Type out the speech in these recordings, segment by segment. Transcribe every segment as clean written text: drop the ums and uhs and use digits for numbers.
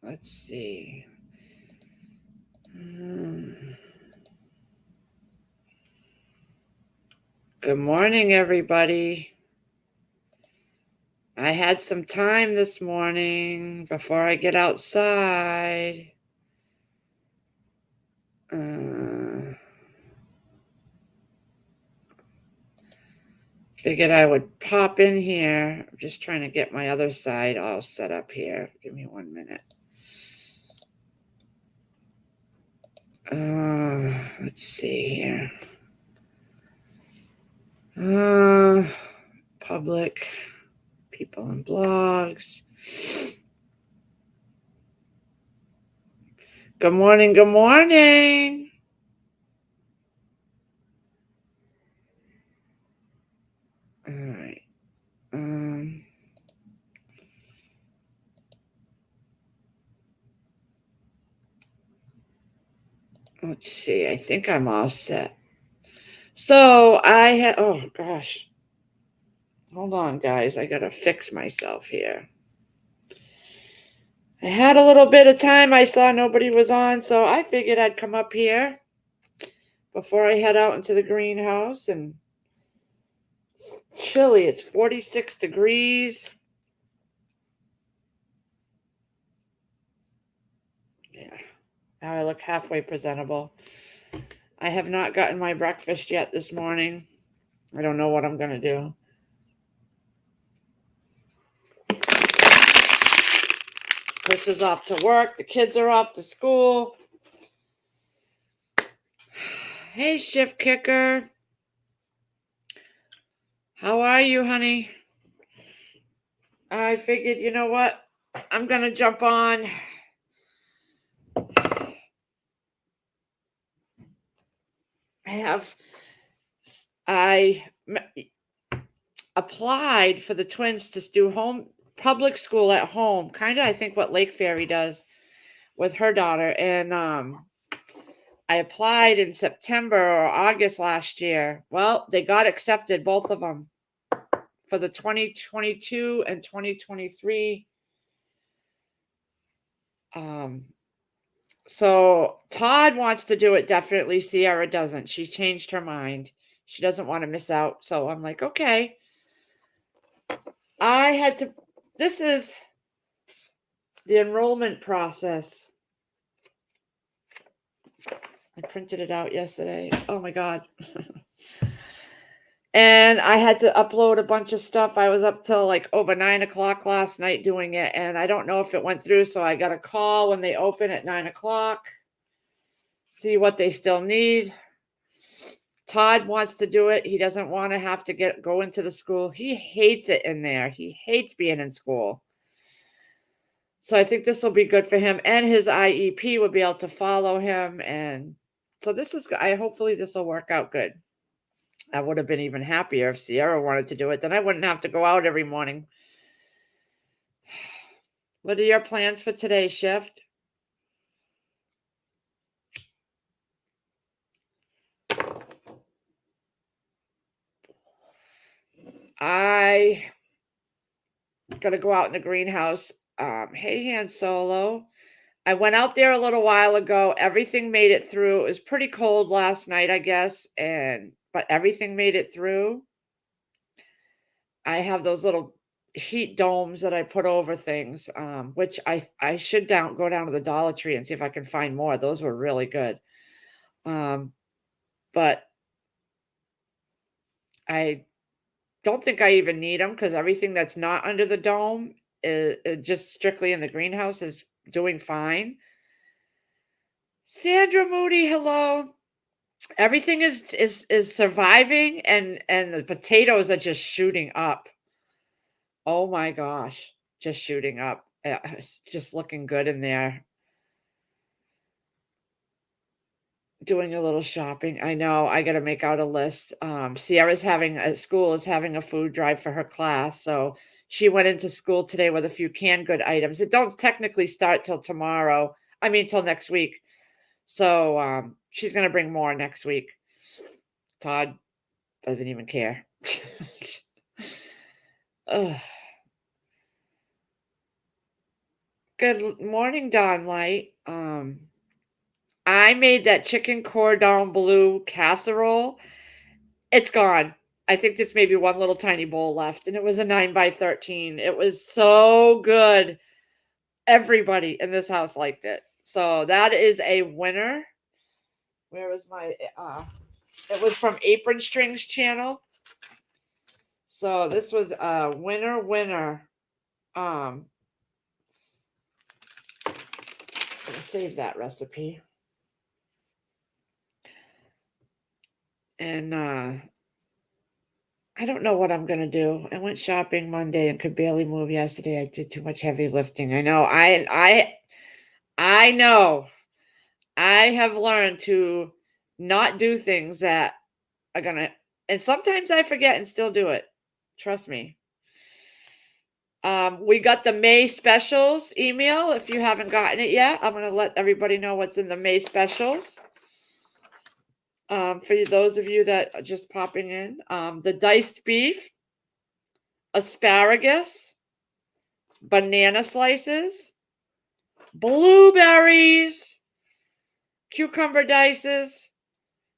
Let's see. Good morning, everybody. I had some time this morning before I get outside. Figured I would pop in here. I'm just trying to get my other side all set up here. Give me 1 minute. Let's see here. Public, people and blogs. Good morning, good morning. All right. Let's see. I think I'm all set. So I had, oh gosh. Hold on, guys. I got to fix myself here. I had a little bit of time. I saw nobody was on, so I figured I'd come up here before I head out into the greenhouse. And it's chilly. It's 46 degrees. Yeah. Now I look halfway presentable. I have not gotten my breakfast yet this morning. I don't know what I'm going to do. Chris is off to work. The kids are off to school. Hey, Shift Kicker. How are you, honey? I figured, you know what? I'm going to jump on. I applied for the twins to do home public school at home, kind of I think what Lake Fairy does with her daughter. And I applied in September or August last year. Well, they got accepted, both of them, for the 2022 and 2023. So Todd wants to do it definitely. Sierra doesn't. She changed her mind. She doesn't want to miss out. So I'm like, okay. This is the enrollment process. I printed it out yesterday. Oh my God. And I had to upload a bunch of stuff. I was up till like over 9 o'clock last night doing it. And I don't know if it went through. So I got a call when they open at 9 o'clock. See what they still need. Todd wants to do it. He doesn't want to have to go into the school. He hates it in there. He hates being in school. So I think this will be good for him, and his IEP will be able to follow him. And so hopefully this will work out good. I would have been even happier if Sierra wanted to do it. Then I wouldn't have to go out every morning. What are your plans for today's shift? I got to go out in the greenhouse. Hey, Han Solo. I went out there a little while ago. Everything made it through. It was pretty cold last night, I guess, but everything made it through. I have those little heat domes that I put over things, which I should go down to the Dollar Tree and see if I can find more. Those were really good. But I don't think I even need them because everything that's not under the dome is just strictly in the greenhouse is doing fine. Sandra Moody, hello. Everything is surviving, and the potatoes are just shooting up. Oh my gosh, just shooting up. It's just looking good in there. Doing a little shopping. I know I got to make out a list. Sierra's school is having a food drive for her class, so she went into school today with a few canned good items. It don't technically start till tomorrow. I mean, till next week. So she's gonna bring more next week. Todd doesn't even care. Ugh. Good morning, Dawn Light. I made that chicken cordon bleu casserole. It's gone. I think there's maybe one little tiny bowl left, and it was a 9 by 13. It was so good. Everybody in this house liked it. So that is a winner. Where is my it was from Apron Strings channel. So this was a winner. I'm gonna save that recipe. And I don't know what I'm gonna do. I went shopping Monday and could barely move yesterday. I did too much heavy lifting. I know. I know. I have learned to not do things that are gonna, and sometimes I forget and still do it. Trust me. We got the May specials email. If you haven't gotten it yet, I'm gonna let everybody know what's in the May specials. For those of you that are just popping in, the diced beef, asparagus, banana slices, blueberries, cucumber dices,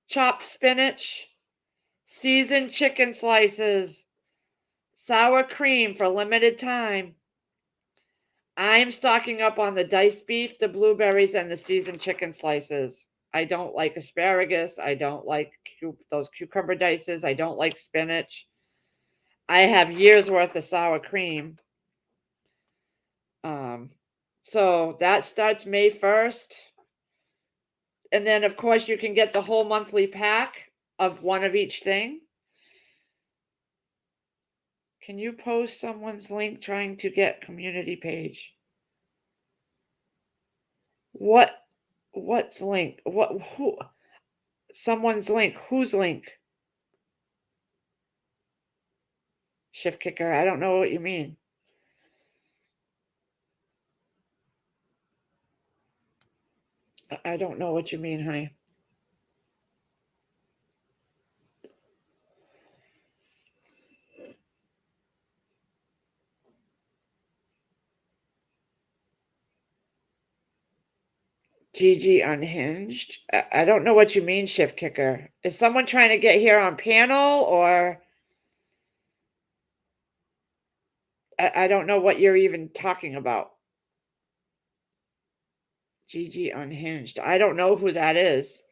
chopped spinach, seasoned chicken slices, sour cream for limited time. I'm stocking up on the diced beef, the blueberries, and the seasoned chicken slices. I don't like asparagus. I don't like those cucumber dices. I don't like spinach. I have years worth of sour cream. So that starts May 1st. And then, of course, you can get the whole monthly pack of one of each thing. Can you post someone's link trying to get community page? What's link? Who? Someone's link. Whose link? Shift kicker. I don't know what you mean. I don't know what you mean, honey. Gigi unhinged. I don't know what you mean, shift kicker. Is someone trying to get here on panel, or I don't know what you're even talking about. Gigi unhinged. I don't know who that is.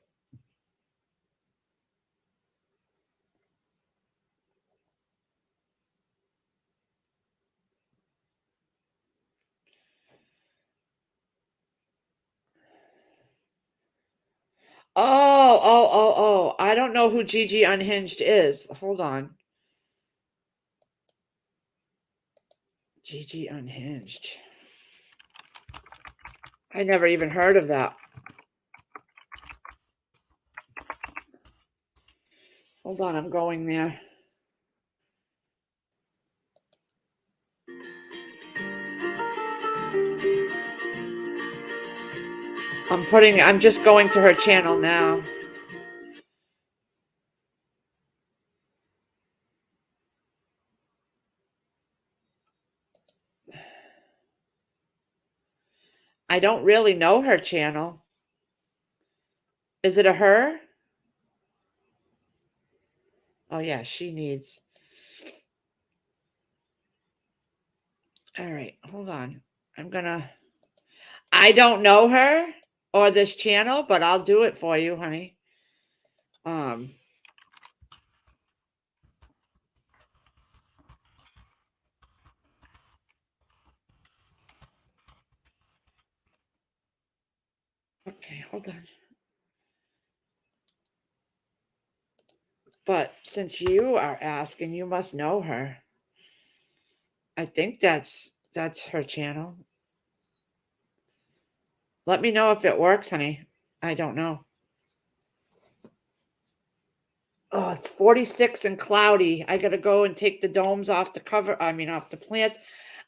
Oh. I don't know who Gigi unhinged is. Hold on. Gigi unhinged. I never even heard of that. Hold on, I'm going there. I'm just going to her channel now. I don't really know her channel. Is it a her? Oh yeah, she needs. All right, hold on. I don't know her or this channel, but I'll do it for you, honey. Okay, hold on. But since you are asking, you must know her. I think that's her channel. Let me know if it works, honey. I don't know. Oh, it's 46 and cloudy. I gotta go and take the domes off the cover. I mean, off the plants.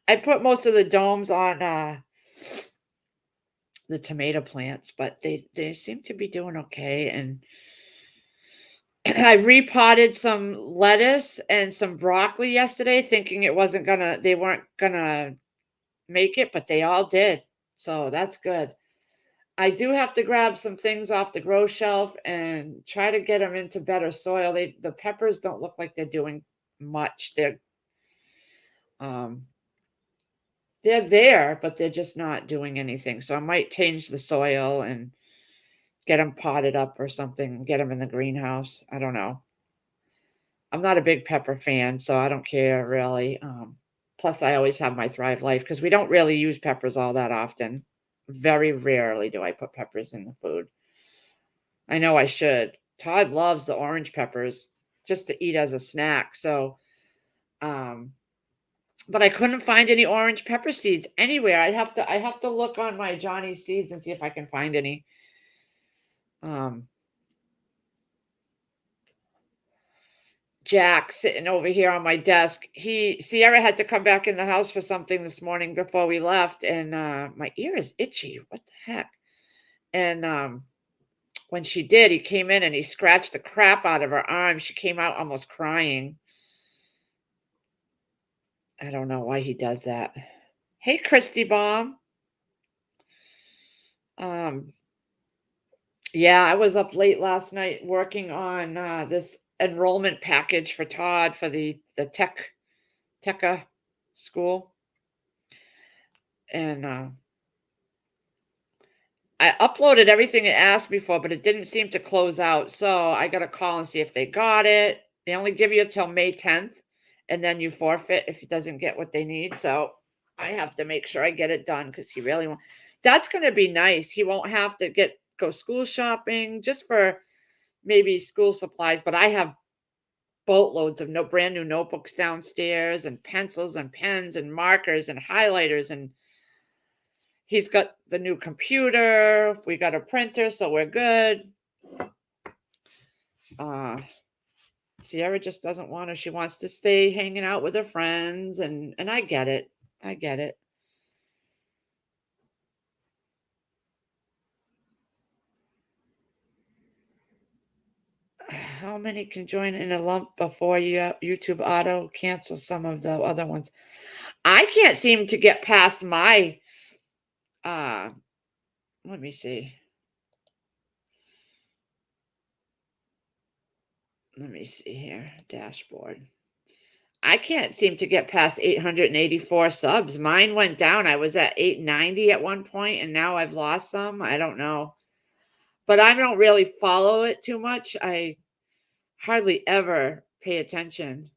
I put most of the domes on the tomato plants, but they seem to be doing okay. And I repotted some lettuce and some broccoli yesterday, thinking they weren't gonna make it, but they all did. So that's good. I do have to grab some things off the grow shelf and try to get them into better soil. The peppers don't look like they're doing much. Um they're there, but they're just not doing anything. So I might change the soil and get them potted up or something, get them in the greenhouse. I don't know. I'm not a big pepper fan, so I don't care really. Plus, I always have my Thrive Life because we don't really use peppers all that often. Very rarely do I put peppers in the food. I know I should. Todd loves the orange peppers just to eat as a snack. So, um, but I couldn't find any orange pepper seeds anywhere. I have to look on my Johnny Seeds and see if I can find any. Um, Jack sitting over here on my desk. Sierra had to come back in the house for something this morning before we left, and my ear is itchy. What the heck? And when she did, he came in and he scratched the crap out of her arm. She came out almost crying. I don't know why he does that. Hey, Christy Baum. Um, yeah, I was up late last night working on this enrollment package for Todd for the Tekka school, and I uploaded everything it asked me for, but it didn't seem to close out. So I got to call and see if they got it. They only give you till May 10th, and then you forfeit if it doesn't get what they need. So I have to make sure I get it done because he really won't. That's going to be nice. He won't have to go school shopping just for maybe school supplies. But I have boatloads of no brand new notebooks downstairs and pencils and pens and markers and highlighters, and he's got the new computer. We got a printer, so we're good. Sierra just doesn't want to. She wants to stay hanging out with her friends, and I get it. I get it. How many can join in a lump before YouTube auto cancel some of the other ones? I can't seem to get past my let me see. Let me see here. Dashboard. I can't seem to get past 884 subs. Mine went down. I was at 890 at one point, and now I've lost some. I don't know. But I don't really follow it too much. I hardly ever pay attention.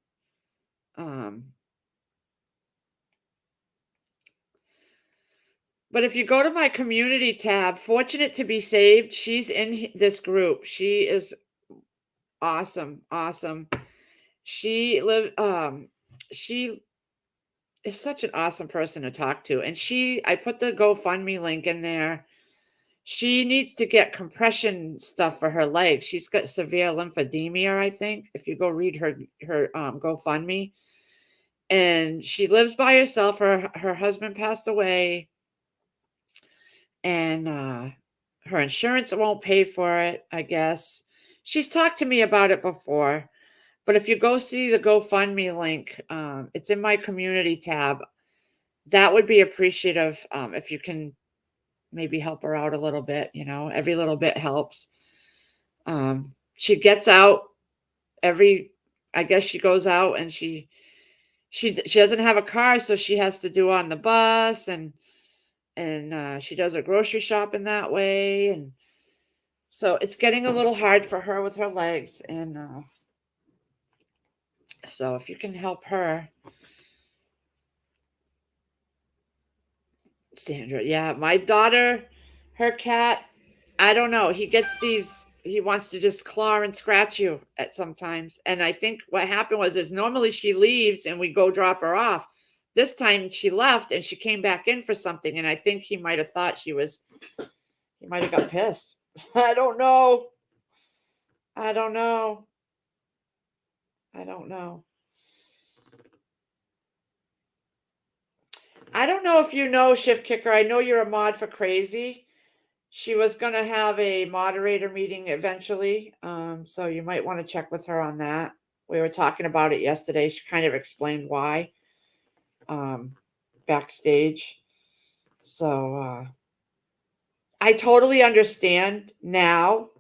But if you go to my community tab, Fortunate to be Saved, she's in this group. She is awesome. Awesome. She is such an awesome person to talk to. And I put the GoFundMe link in there. She needs to get compression stuff for her legs. She's got severe lymphedema, I think, if you go read her GoFundMe. And she lives by herself. Her husband passed away, and her insurance won't pay for it, I guess. She's talked to me about it before. But if you go see the GoFundMe link, it's in my community tab. That would be appreciative if you can maybe help her out a little bit. Every little bit helps. She gets out I guess she goes out, and she doesn't have a car, so she has to do on the bus, and she does her grocery shopping that way. And so it's getting a little hard for her with her legs. And so if you can help her. Sandra, yeah, my daughter, her cat, I don't know. He wants to just claw and scratch you at sometimes. And I think what happened is normally she leaves and we go drop her off. This time she left and she came back in for something. And I think he might have thought he might have got pissed. I don't know. I don't know. I don't know. I don't know if you know Shift Kicker. I know you're a mod for Crazy. She was going to have a moderator meeting eventually. So you might want to check with her on that. We were talking about it yesterday. She kind of explained why backstage. So I totally understand now,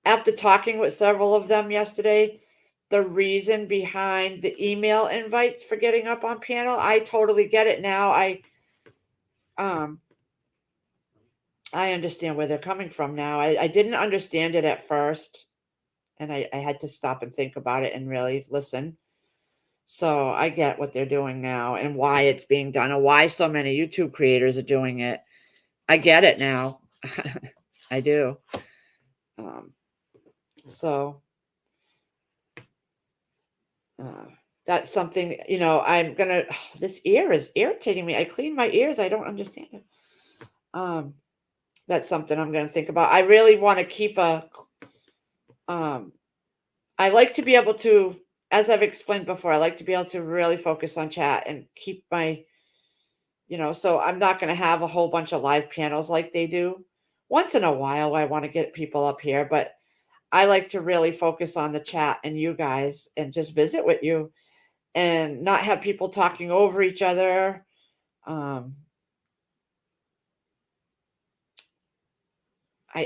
after talking with several of them yesterday, the reason behind the email invites for getting up on panel. I totally get it now. Um I understand where they're coming from now. I didn't understand it at first, and I had to stop and think about it and really listen. So I get what they're doing now and why it's being done and why so many YouTube creators are doing it. I get it now. I do. Um, so uh, that's something, I'm gonna. This ear is irritating me. I clean my ears. I don't understand it. Um, that's something I'm gonna think about. I really want to keep a. Um, I like to be able to, as I've explained before, I like to be able to really focus on chat and keep my, so I'm not going to have a whole bunch of live panels like they do. Once in a while, I want to get people up here, but I like to really focus on the chat and you guys and just visit with you and not have people talking over each other.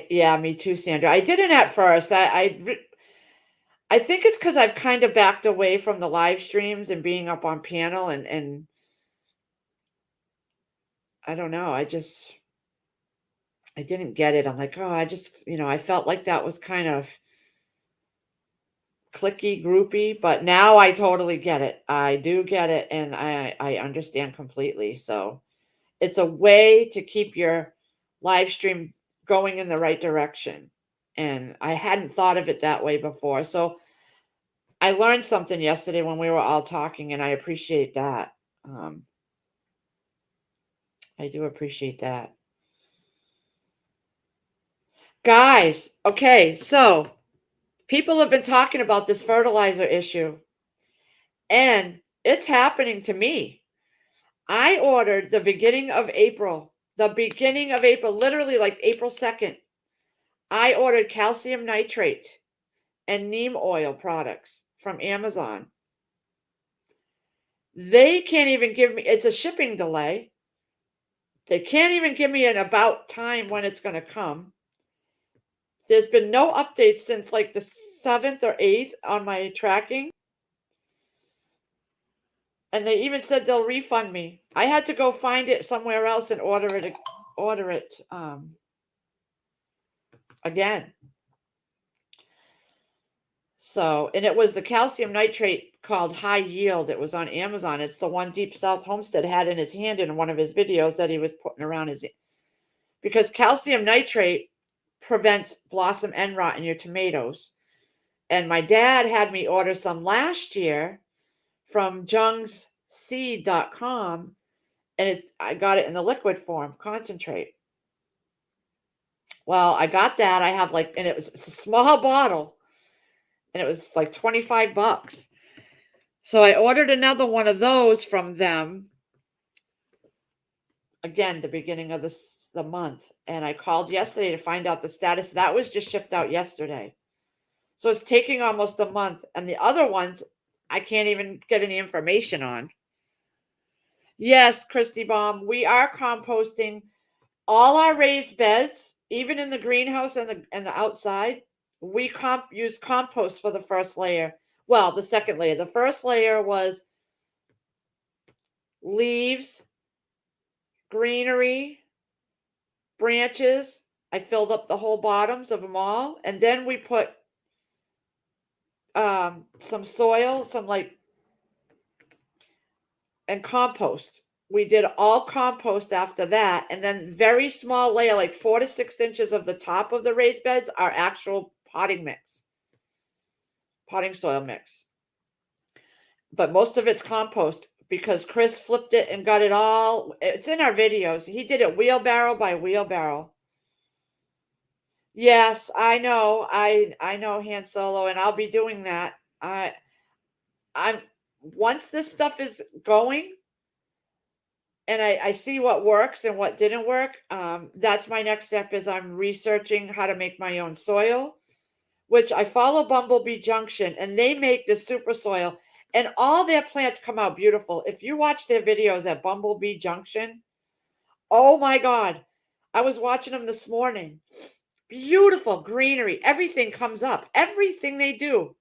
Yeah, me too, Sandra. I didn't at first. I think it's because I've kind of backed away from the live streams and being up on panel and I don't know. I didn't get it. I'm like, oh, I felt like that was kind of clicky, groupy, but now I totally get it. I do get it, and I understand completely. So it's a way to keep your live stream going in the right direction. And I hadn't thought of it that way before. So I learned something yesterday when we were all talking, and I appreciate that. I do appreciate that. Guys, okay, so people have been talking about this fertilizer issue, and it's happening to me. I ordered the beginning of April, literally like April 2nd. I ordered calcium nitrate and neem oil products from Amazon. They can't even give me, it's a shipping delay. They can't even give me an about time when it's going to come. There's been no updates since like the 7th or 8th on my tracking. And they even said they'll refund me. I had to go find it somewhere else and order it again. So, and it was the calcium nitrate called High Yield. It was on Amazon. It's the one Deep South Homestead had in his hand in one of his videos that he was putting around his, because calcium nitrate prevents blossom end rot in your tomatoes. And my dad had me order some last year from jungsseed.com, and I got it in the liquid form, concentrate. Well, I got that. I have and it's a small bottle, and it was like $25. So I ordered another one of those from them. Again, the beginning of the month, and I called yesterday to find out the status. That was just shipped out yesterday. So it's taking almost a month, and the other ones I can't even get any information on. Yes, Christy Baum, we are composting all our raised beds, even in the greenhouse and the outside. We use compost for the first layer. Well, the second layer. The first layer was leaves, greenery, branches. I filled up the whole bottoms of them all, and then we put some soil, and compost. We did all compost after that, and then very small layer, like 4 to 6 inches of the top of the raised beds, are actual potting soil mix. But most of it's compost because Chris flipped it and got it all. It's in our videos. He did it wheelbarrow by wheelbarrow. Yes, I know. I know, Han Solo, and I'll be doing that. I'm once this stuff is going and I see what works and what didn't work, that's my next step. Is I'm researching how to make my own soil, which I follow Bumblebee Junction, and they make the super soil, and all their plants come out beautiful. If you watch their videos at Bumblebee Junction, Oh my God. I was watching them this morning. Beautiful greenery. Everything comes up. Everything they do.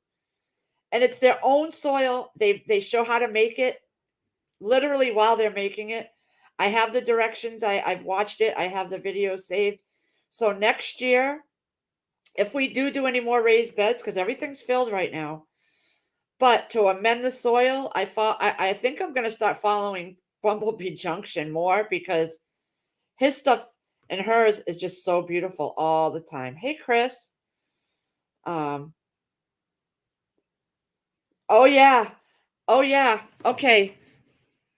And it's their own soil. They show how to make it literally while they're making it. I have the directions. I've watched it. I have the video saved. So next year, if we do any more raised beds, because everything's filled right now, but to amend the soil, I think I'm gonna start following Bumblebee Junction more because his stuff and hers is just so beautiful all the time. Hey Chris. Um oh yeah. Oh yeah. Okay.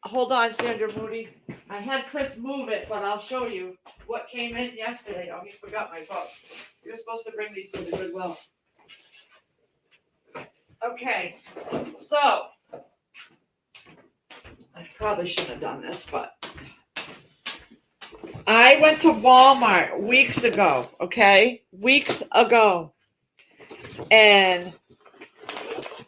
Hold on, Sandra Moody. I had Chris move it, but I'll show you what came in yesterday. Oh, he forgot my book. You're supposed to bring these to the Goodwill. Okay, so I probably shouldn't have done this, but I went to Walmart weeks ago, okay? Weeks ago. And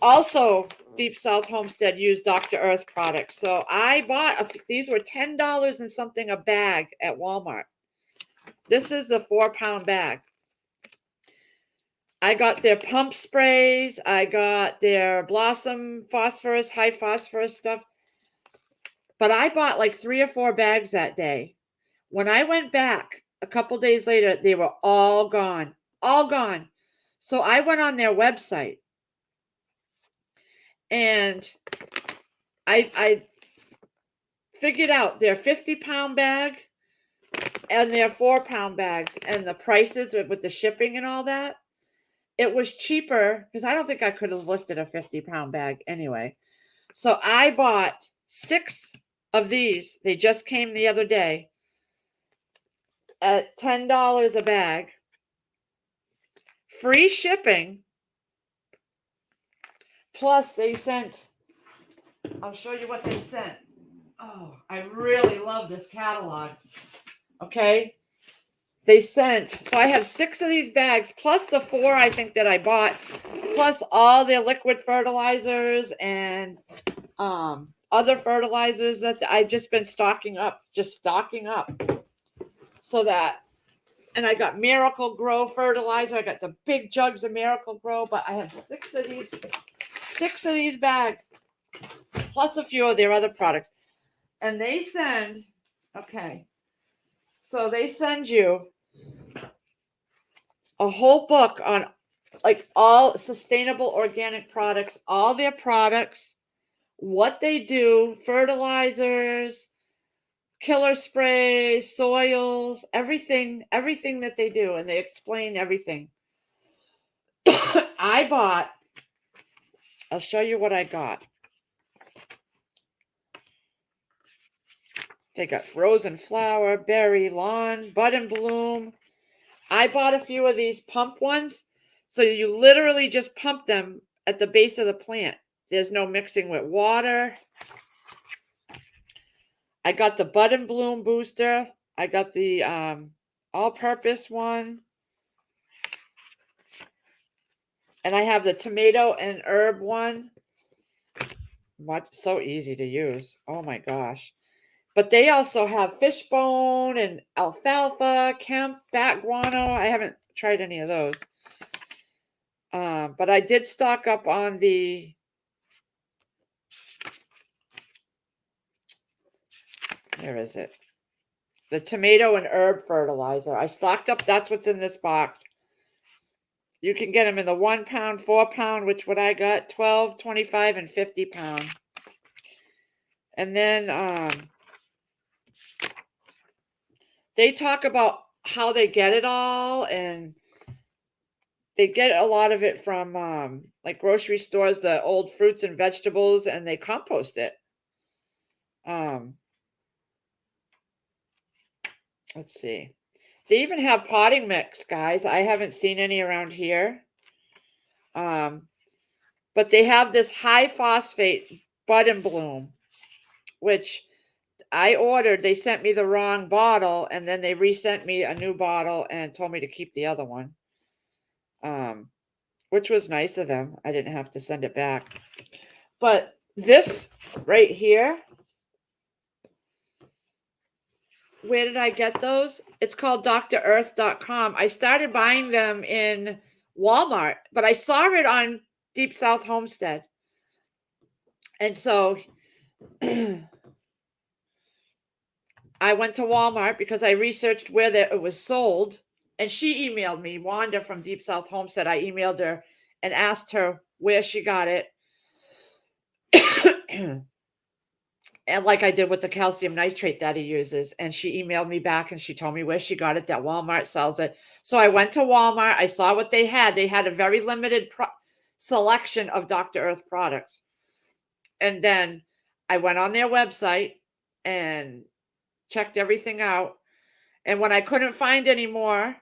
also, Deep South Homestead used Dr. Earth products. So I bought, these were $10 and something a bag at Walmart. This is a 4-pound bag. I got their pump sprays. I got their Blossom phosphorus, high phosphorus stuff. But I bought like 3 or 4 bags that day. When I went back a couple days later, they were all gone. All gone. So I went on their website and I figured out their 50-pound bag and their 4-pound bags and the prices with the shipping and all that. It was cheaper because I don't think I could have lifted a 50-pound bag anyway. So I bought 6 of these. They just came the other day at $10 a bag. Free shipping. Plus they sent, I'll show you what they sent. Oh, I really love this catalog. Okay. They sent, so I have 6 of these bags, plus the 4 I think that I bought, plus all their liquid fertilizers and other fertilizers that I've just been stocking up. So that, and I got Miracle Grow fertilizer. I got the big jugs of Miracle Grow, but I have 6 of these bags, plus a few of their other products. And they send, okay, so they send you a whole book on like all sustainable organic products, all their products, what they do, fertilizers, killer sprays, soils, everything that they do, and they explain everything. I'll show you what I got. They got frozen flower, berry, lawn, bud and bloom. I bought a few of these pump ones. So you literally just pump them at the base of the plant. There's no mixing with water. I got the bud and bloom booster. I got the all-purpose one. And I have the tomato and herb one. So easy to use. Oh my gosh. But they also have fishbone and alfalfa, hemp, bat guano. I haven't tried any of those. But I did stock up on the where is it? The tomato and herb fertilizer. I stocked up. That's what's in this box. You can get them in the 1 pound, 4 pound, which what I got, 12, 25, and 50 pound. And then they talk about how they get it all, and they get a lot of it from like grocery stores, the old fruits and vegetables, and they compost it. Let's see. They even have potting mix, guys. I haven't seen any around here. But they have this high phosphate bud and bloom, which I ordered. They sent me the wrong bottle, and then they resent me a new bottle and told me to keep the other one. Which was nice of them. I didn't have to send it back. But this right here, where did I get those? It's called drearth.com. I started buying them in Walmart, but I saw it on Deep South Homestead. And so I went to Walmart because I researched where it was sold. And she emailed me, Wanda from Deep South Homestead. I emailed her and asked her where she got it. And like I did with the calcium nitrate that he uses. And she emailed me back and she told me where she got it, that Walmart sells it. So I went to Walmart. I saw what they had. They had a very limited selection of Dr. Earth products. And then I went on their website and checked everything out. And when I couldn't find any more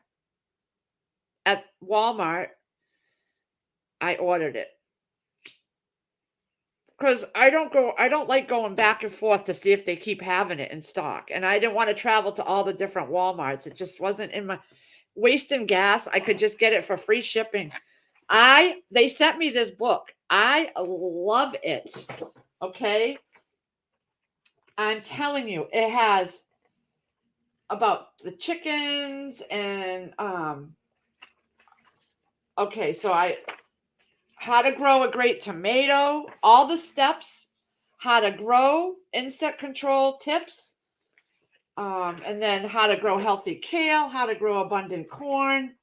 at Walmart, I ordered it. Because I don't like going back and forth to see if they keep having it in stock. And I didn't want to travel to all the different Walmarts. It just wasn't in my wasting gas. I could just get it for free shipping. They sent me this book. I love it. Okay. I'm telling you, it has about the chickens and okay, so how to grow a great tomato, all the steps, how to grow, insect control tips, and then how to grow healthy kale, how to grow abundant corn,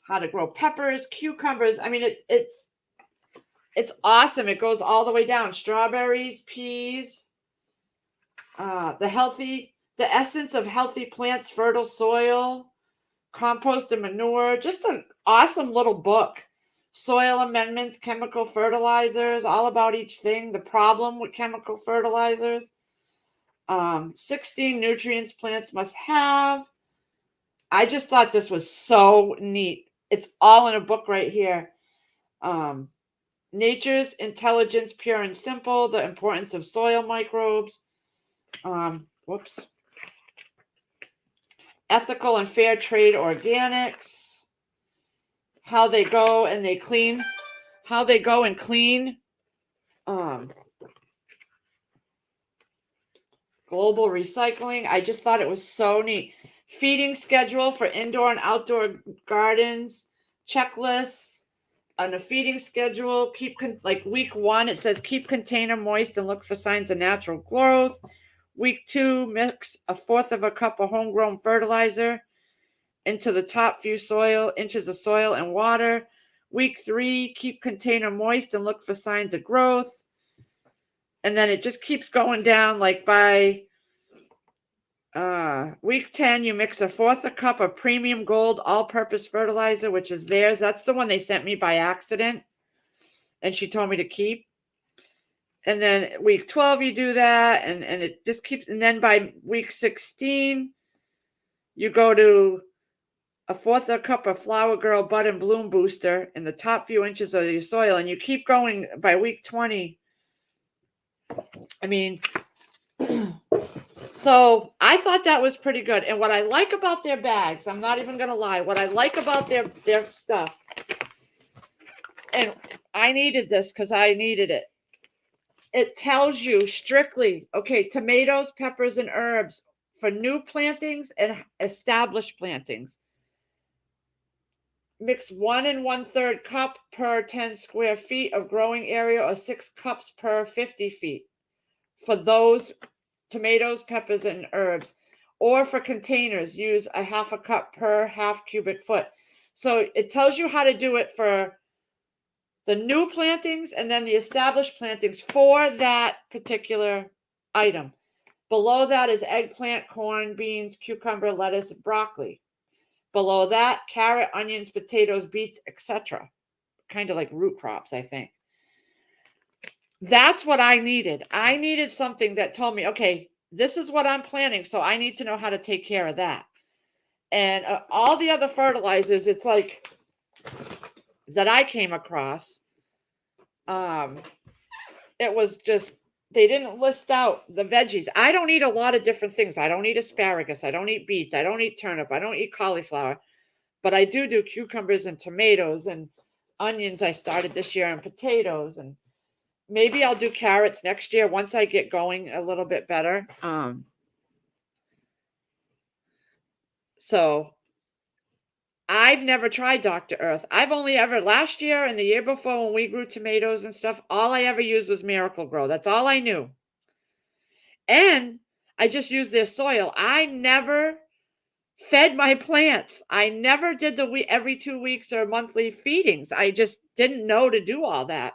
how to grow peppers, cucumbers. I mean, it's awesome. It goes all the way down. Strawberries, peas, the essence of healthy plants, fertile soil, compost and manure. Just an awesome little book. Soil amendments, chemical fertilizers, all about each thing, the problem with chemical fertilizers, 16 nutrients plants must have. I just thought this was so neat. It's all in a book right here. Nature's intelligence, pure and simple, the importance of soil microbes. Ethical and fair trade organics. How they go and clean global recycling. I just thought it was so neat. Feeding schedule for indoor and outdoor gardens, checklists on a feeding schedule. Like week 1, it says keep container moist and look for signs of natural growth. Week 2, mix 1/4 cup of homegrown fertilizer into the top few inches of soil and water. Week 3, keep container moist and look for signs of growth. And then it just keeps going down. Like by week 10, you mix 1/4 cup of premium gold all-purpose fertilizer, which is theirs. That's the one they sent me by accident. And she told me to keep. And then week 12, you do that. And it just keeps. And then by week 16, you go to 1/4 cup of Flower Girl Bud and Bloom Booster in the top few inches of your soil. And you keep going by week 20. I mean, so I thought that was pretty good. And what I like about their bags, I'm not even going to lie, what I like about their stuff, and I needed this because I needed it. It tells you strictly, okay, tomatoes, peppers, and herbs for new plantings and established plantings. Mix 1 1/3 cup per 10 square feet of growing area or 6 cups per 50 feet for those tomatoes, peppers, and herbs. Or for containers, use 1/2 cup per half cubic foot. So it tells you how to do it for the new plantings and then the established plantings for that particular item. Below that is eggplant, corn, beans, cucumber, lettuce, broccoli. Below that, carrot, onions, potatoes, beets, etc. Kind of like root crops, I think. That's what I needed. I needed something that told me, okay, this is what I'm planting, so I need to know how to take care of that. And all the other fertilizers, it's like that I came across, it was just, they didn't list out the veggies. I don't eat a lot of different things. I don't eat asparagus. I don't eat beets. I don't eat turnip. I don't eat cauliflower. But I do cucumbers and tomatoes and onions I started this year, and potatoes. And maybe I'll do carrots next year once I get going a little bit better. So I've never tried Dr. Earth. I've only ever last year and the year before when we grew tomatoes and stuff, all I ever used was Miracle Grow. That's all I knew. And I just used their soil. I never fed my plants. I never did the every 2 weeks or monthly feedings. I just didn't know to do all that.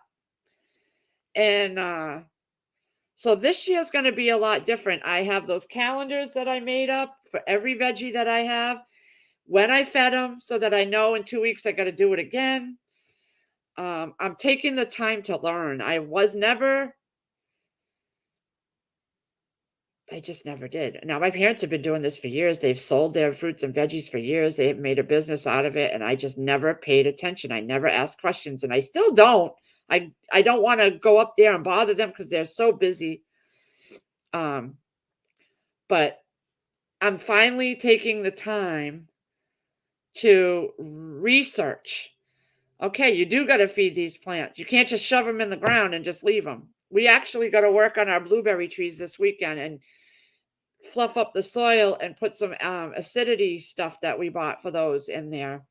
And so this year's going to be a lot different. I have those calendars that I made up for every veggie that I have, when I fed them, so that I know in 2 weeks I got to do it again. I'm taking the time to learn. I just never did. Now, my parents have been doing this for years. They've sold their fruits and veggies for years. They have made a business out of it, and I just never paid attention. I never asked questions, and I still don't. I don't want to go up there and bother them because they're so busy. But I'm finally taking the time to research. Okay, you do got to feed these plants. You can't just shove them in the ground and just leave them. We actually got to work on our blueberry trees this weekend and fluff up the soil and put some acidity stuff that we bought for those in there.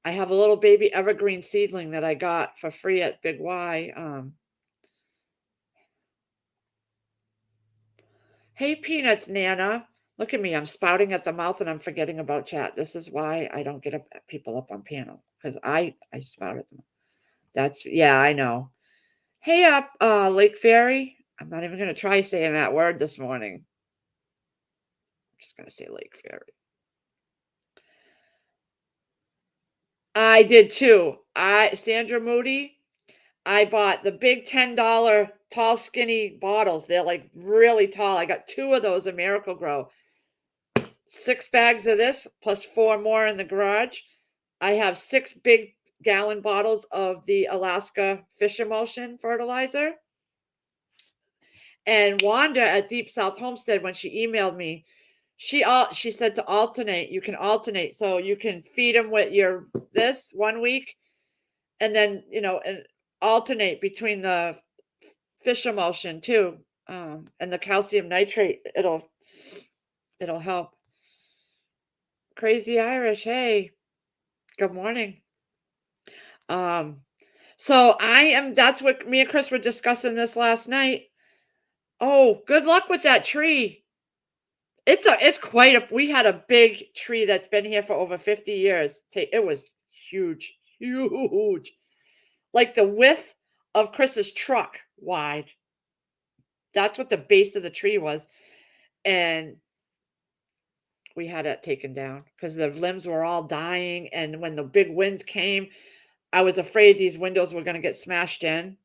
I have a little baby evergreen seedling that I got for free at Big Y. Hey, Peanuts, Nana. Look at me. I'm spouting at the mouth and I'm forgetting about chat. This is why I don't get people up on panel, because I spout at them. Yeah, I know. Hey up, Lake Fairy. I'm not even going to try saying that word this morning. I'm just going to say Lake Fairy. I did too. Sandra Moody, I bought the big $10 tall, skinny bottles. They're like really tall. I got 2 of those of Miracle Grow. 6 bags of this plus 4 more in the garage. I have 6 big gallon bottles of the Alaska Fish Emulsion fertilizer. And Wanda at Deep South Homestead, when she emailed me, she said to alternate. You can alternate, so you can feed them with your this 1 week, and then and alternate between the fish emulsion too, and the calcium nitrate. It'll help. Crazy Irish, hey, good morning. So that's what me and Chris were discussing this last night. Oh, good luck with that tree. It's quite we had a big tree that's been here for over 50 years. It was huge, huge. Like the width of Chris's truck wide. That's what the base of the tree was. And we had it taken down because the limbs were all dying. And when the big winds came, I was afraid these windows were going to get smashed in.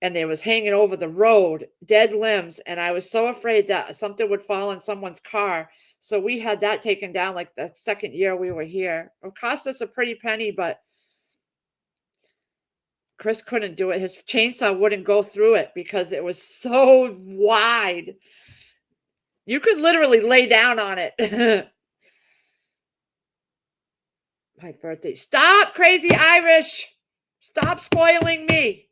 And they was hanging over the road, dead limbs. And I was so afraid that something would fall in someone's car. So we had that taken down like the second year we were here. It cost us a pretty penny, but Chris couldn't do it. His chainsaw wouldn't go through it because it was so wide. You could literally lay down on it. My birthday. Stop, Crazy Irish. Stop spoiling me.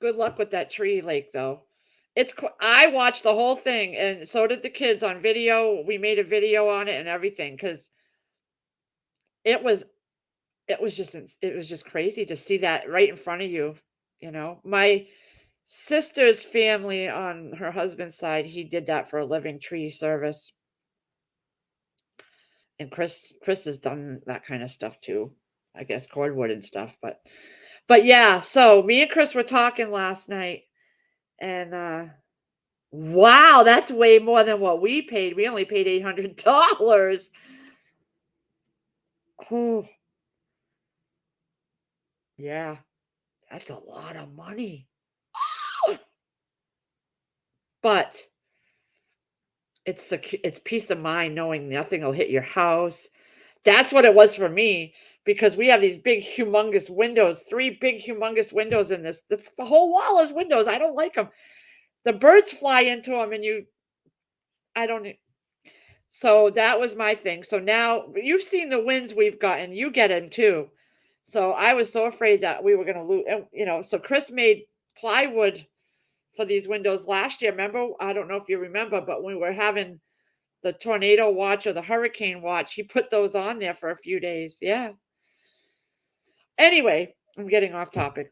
Good luck with that tree, Lake, though. I watched the whole thing, and so did the kids on video. We made a video on it and everything because it was just crazy to see that right in front of you. My sister's family on her husband's side, he did that for a living, tree service. And Chris has done that kind of stuff too. I guess cordwood and stuff, but yeah, so me and Chris were talking last night, and wow, that's way more than what we paid. We only paid $800. Oh, yeah, that's a lot of money. But it's peace of mind knowing nothing will hit your house. That's what it was for me, because we have these big humongous windows, 3 big humongous windows in this. The whole wall is windows. I don't like them. The birds fly into them and I don't. So that was my thing. So now you've seen the winds we've gotten. You get them too. So I was so afraid that we were going to lose, so Chris made plywood for these windows last year. Remember? I don't know if you remember, but when we were having the tornado watch or the hurricane watch, he put those on there for a few days. Yeah. Anyway, I'm getting off topic.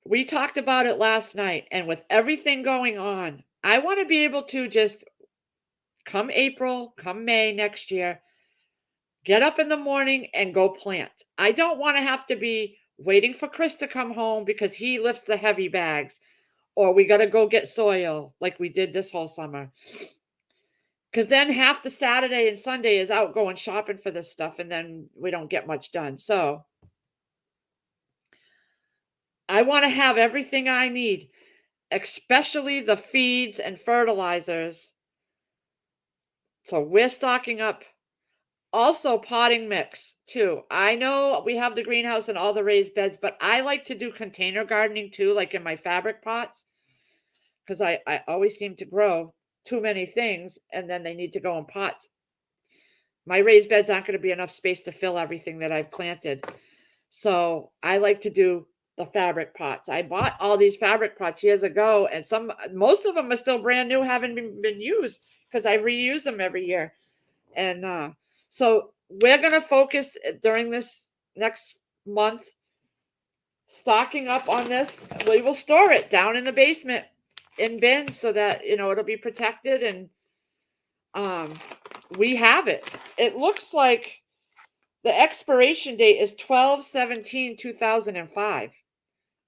We talked about it last night, and with everything going on, I want to be able to just come April, come May next year, get up in the morning and go plant. I don't want to have to be waiting for Chris to come home because he lifts the heavy bags, or we got to go get soil like we did this whole summer. Because then half the Saturday and Sunday is out going shopping for this stuff, and then we don't get much done. So I want to have everything I need, especially the feeds and fertilizers. So we're stocking up. Also, potting mix too. I know we have the greenhouse and all the raised beds, but I like to do container gardening too, like in my fabric pots, because I always seem to grow too many things and then they need to go in pots. My raised beds aren't going to be enough space to fill everything that I've planted. So I like to do the fabric pots. I bought all these fabric pots years ago, and most of them are still brand new, haven't been used because I reuse them every year. And so we're going to focus during this next month, stocking up on this. We will store it down in the basement in bins so that, it'll be protected, and we have it. It looks like the expiration date is 12/17/2005.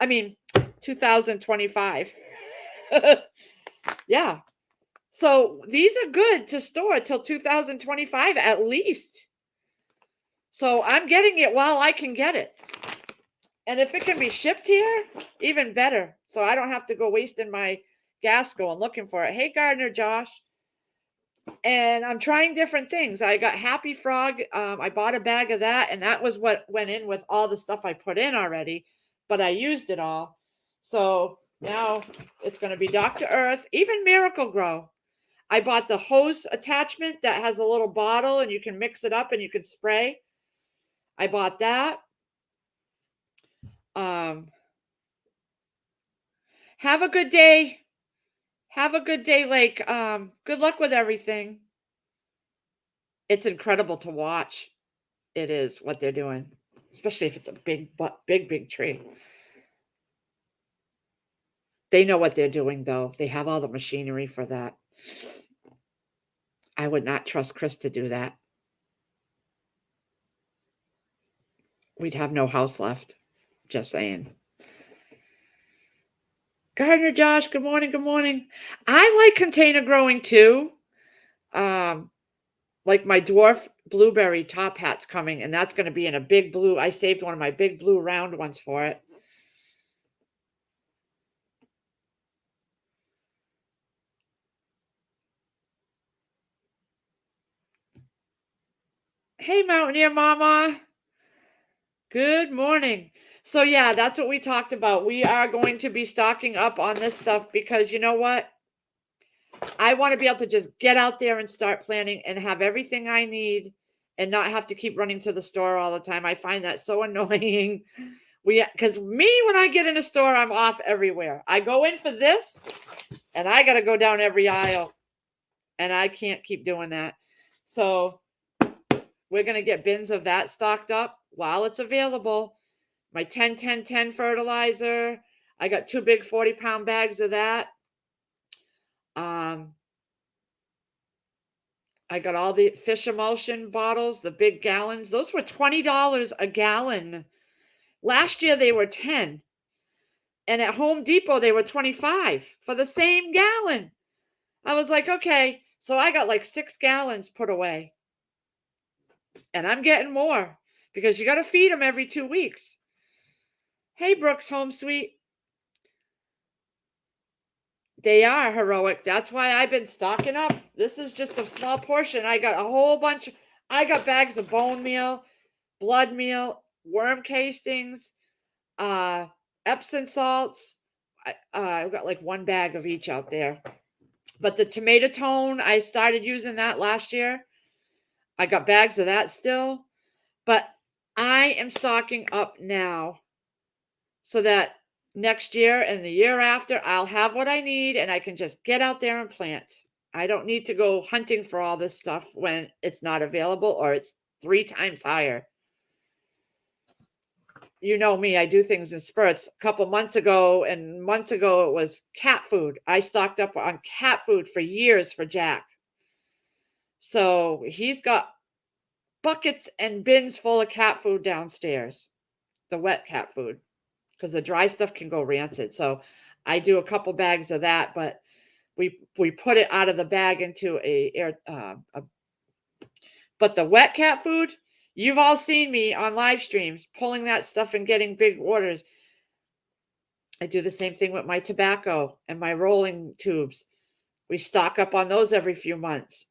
I mean, 2025. Yeah. So these are good to store till 2025 at least. So I'm getting it while I can get it. And if it can be shipped here, even better. So I don't have to go wasting my gas going looking for it. Hey, Gardener Josh. And I'm trying different things. I got Happy Frog. I bought a bag of that, and that was what went in with all the stuff I put in already, but I used it all. So now it's going to be Dr. Earth, even Miracle Grow. I bought the hose attachment that has a little bottle and you can mix it up and you can spray. I bought that. Have a good day. Have a good day, Lake. Good luck with everything. It's incredible to watch. It is what they're doing, especially if it's a big tree. They know what they're doing, though. They have all the machinery for that. I would not trust Chris to do that. We'd have no house left. Just saying. Gardener Josh, good morning. Good morning. I like container growing too. Like my dwarf blueberry top hat's coming, and that's going to be in a big blue. I saved one of my big blue round ones for it. Hey, Mountaineer Mama. Good morning. So yeah, that's what we talked about. We are going to be stocking up on this stuff because you know what? I want to be able to just get out there and start planting and have everything I need and not have to keep running to the store all the time. I find that so annoying. Because when I get in a store, I'm off everywhere. I go in for this and I got to go down every aisle, and I can't keep doing that. So we're going to get bins of that stocked up while it's available. My 10-10-10 fertilizer. I got 2 big 40-pound bags of that. I got all the fish emulsion bottles, the big gallons. Those were $20 a gallon. Last year they were 10. And at Home Depot they were 25 for the same gallon. I was like, okay, so I got like 6 gallons put away. And I'm getting more because you got to feed them every 2 weeks. Hey, Brooks Home Sweet. They are heroic. That's why I've been stocking up. This is just a small portion. I got a whole bunch. I got bags of bone meal, blood meal, worm castings, Epsom salts. I've got like 1 bag of each out there. But the tomato tone, I started using that last year. I got bags of that still. But I am stocking up now so that next year and the year after, I'll have what I need and I can just get out there and plant. I don't need to go hunting for all this stuff when it's not available or it's 3 times higher. You know me, I do things in spurts. A couple months ago and months ago, it was cat food. I stocked up on cat food for years for Jack. So he's got buckets and bins full of cat food downstairs, the wet cat food, because the dry stuff can go rancid. So I do a couple bags of that, but we put it out of the bag into but the wet cat food, you've all seen me on live streams pulling that stuff and getting big orders. I do the same thing with my tobacco and my rolling tubes. We stock up on those every few months,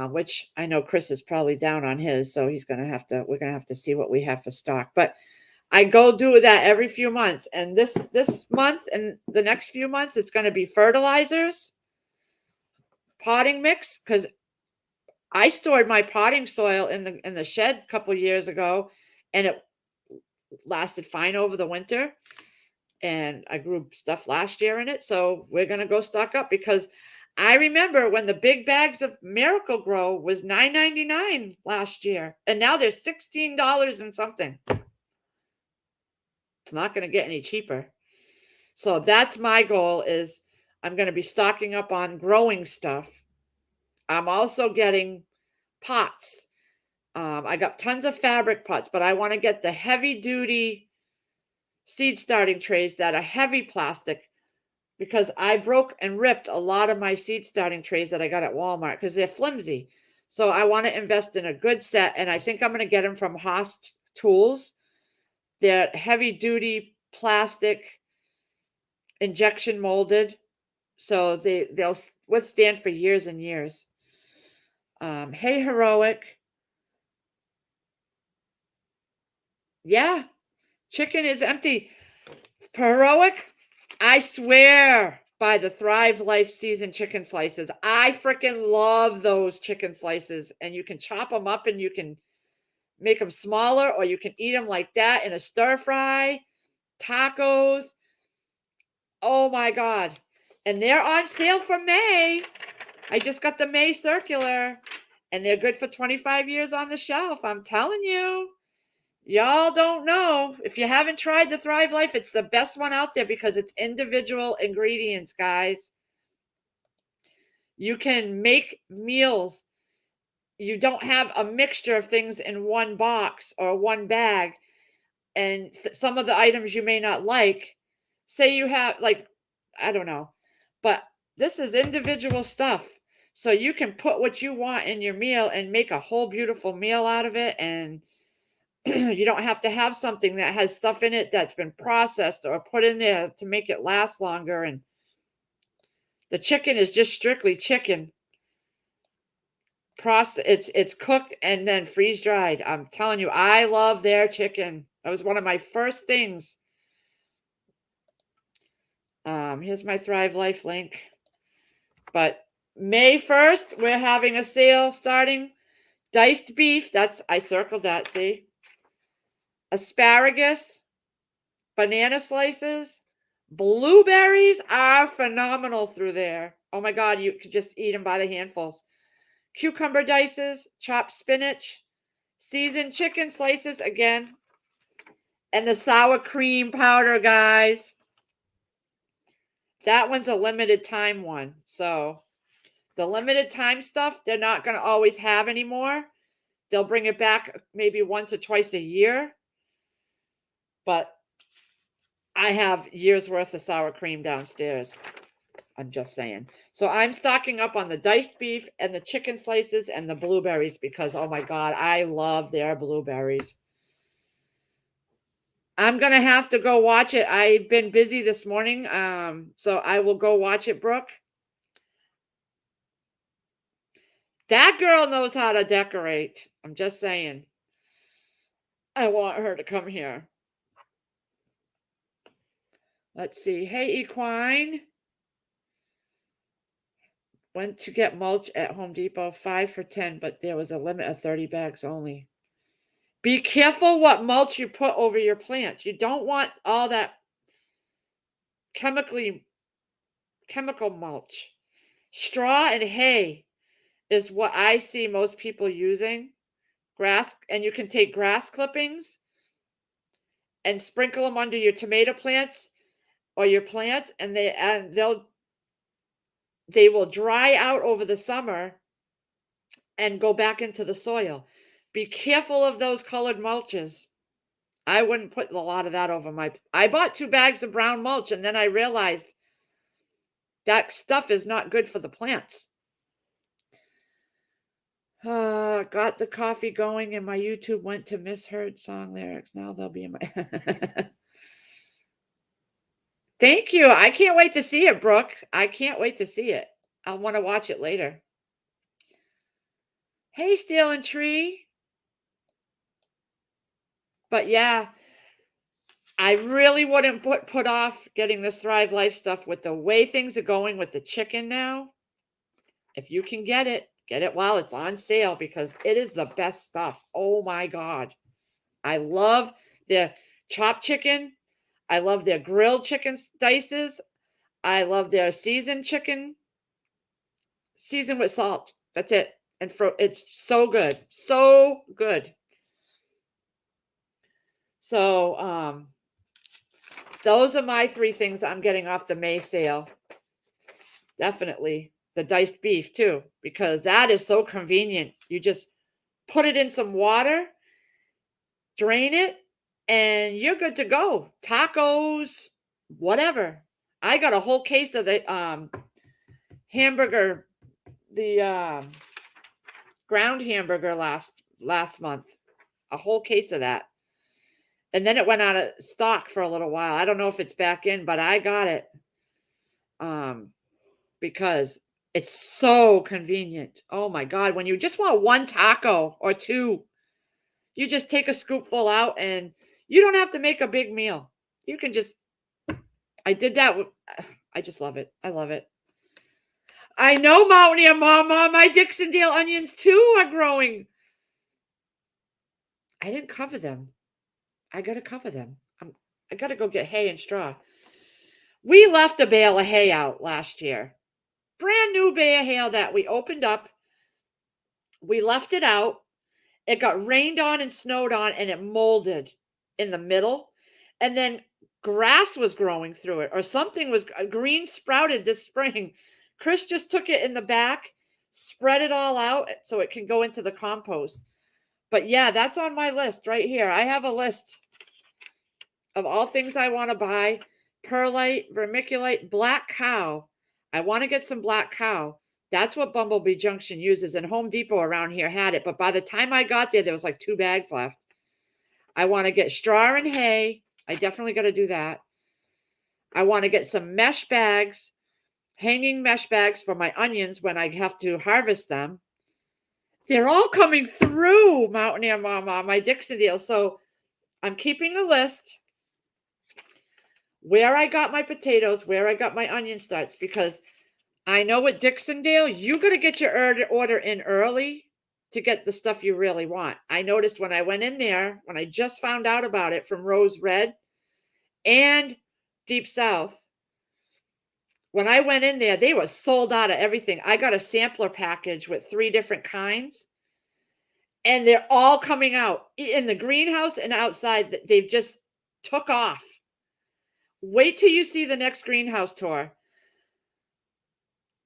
which I know Chris is probably down on his, so we're going to have to see what we have for stock. But I go do that every few months. And this month and the next few months, it's going to be fertilizers, potting mix, because I stored my potting soil in the shed a couple years ago, and it lasted fine over the winter. And I grew stuff last year in it, so we're gonna go stock up because I remember when the big bags of Miracle Grow was $9.99 last year, and now they're $16 and something. It's not gonna get any cheaper. So that's my goal is I'm gonna be stocking up on growing stuff. I'm also getting pots. I got tons of fabric pots, but I want to get the heavy duty seed starting trays that are heavy plastic because I broke and ripped a lot of my seed starting trays that I got at Walmart because they're flimsy. So I want to invest in a good set, and I think I'm going to get them from Haas Tools. They're heavy duty plastic, injection molded, so they'll withstand for years and years. Hey, Heroic. Yeah, chicken is empty. Heroic, I swear by the Thrive Life seasoned chicken slices. I freaking love those chicken slices. And you can chop them up and you can make them smaller, or you can eat them like that in a stir fry, tacos. Oh my God. And they're on sale for May. I just got the May circular, and they're good for 25 years on the shelf. I'm telling you. Y'all don't know. If you haven't tried the Thrive Life, it's the best one out there because it's individual ingredients, guys. You can make meals. You don't have a mixture of things in one box or one bag. And some of the items you may not like. Say you have, like, I don't know, but this is individual stuff. So you can put what you want in your meal and make a whole beautiful meal out of it. And you don't have to have something that has stuff in it that's been processed or put in there to make it last longer. And the chicken is just strictly chicken. It's cooked and then freeze dried. I'm telling you, I love their chicken. That was one of my first things. Here's my Thrive Life link. But May 1st, we're having a sale starting. Diced beef, I circled that, see? Asparagus, banana slices, blueberries are phenomenal through there. Oh my God, you could just eat them by the handfuls. Cucumber dices, chopped spinach, seasoned chicken slices again, and the sour cream powder, guys. That one's a limited time one. So the limited time stuff, they're not going to always have anymore. They'll bring it back maybe once or twice a year. But I have years worth of sour cream downstairs. I'm just saying. So I'm stocking up on the diced beef and the chicken slices and the blueberries because, oh my God, I love their blueberries. I'm going to have to go watch it. I've been busy this morning, so I will go watch it, Brooke. That girl knows how to decorate. I'm just saying. I want her to come here. Let's see. Hey, Equine. Went to get mulch at Home Depot, 5 for $10, but there was a limit of 30 bags only. Be careful what mulch you put over your plants. You don't want all that chemically chemical mulch. Straw and hay is what I see most people using. Grass, and you can take grass clippings and sprinkle them under your tomato plants or your plants, and they will dry out over the summer and go back into the soil. Be careful of those colored mulches. I wouldn't put a lot of that over I bought 2 bags of brown mulch, and then I realized that stuff is not good for the plants. Got the coffee going, and my YouTube went to misheard song lyrics. Now they'll be in my. Thank you. I can't wait to see it, Brooke. I can't wait to see it. I'll want to watch it later. Hey, Steel and Tree. But yeah, I really wouldn't put off getting this Thrive Life stuff with the way things are going with the chicken now. If you can get it while it's on sale, because it is the best stuff. Oh my God. I love their chopped chicken. I love their grilled chicken dices. I love their seasoned chicken. Seasoned with salt. That's it. And it's so good. So good. So, those are my 3 things I'm getting off the May sale. Definitely. The diced beef too, because that is so convenient. You just put it in some water, drain it, and you're good to go. Tacos, whatever. I got a whole case of the hamburger, the ground hamburger last month. A whole case of that. And then it went out of stock for a little while. I don't know if it's back in, but I got it. Because it's so convenient. Oh my God. When you just want 1 taco or 2, you just take a scoopful out and you don't have to make a big meal. You can just, I did that. I just love it. I love it. I know, Mountaineer Mama, my Dixondale onions too are growing. I didn't cover them. I got to cover them. I got to go get hay and straw. We left a bale of hay out last year. Brand new bale of hay that we opened up. We left it out. It got rained on and snowed on, and it molded in the middle. And then grass was growing through it, or something was green sprouted this spring. Chris just took it in the back, spread it all out so it can go into the compost. But yeah, that's on my list right here. I have a list of all things I want to buy. Perlite, vermiculite, black cow. I want to get some black cow. That's what Bumblebee Junction uses, and Home Depot around here had it. But by the time I got there was like 2 bags left. I want to get straw and hay. I definitely got to do that. I want to get some mesh bags, hanging mesh bags for my onions when I have to harvest them. They're all coming through, Mountaineer Mama, my Dixondale. So I'm keeping a list where I got my potatoes, where I got my onion starts, because I know with Dixondale, you got to get your order in early to get the stuff you really want. I noticed when I went in there, when I just found out about it from Rose Red and Deep South, when I went in there, they were sold out of everything. I got a sampler package with 3 different kinds, and they're all coming out in the greenhouse and outside. They've just took off. Wait till you see the next greenhouse tour.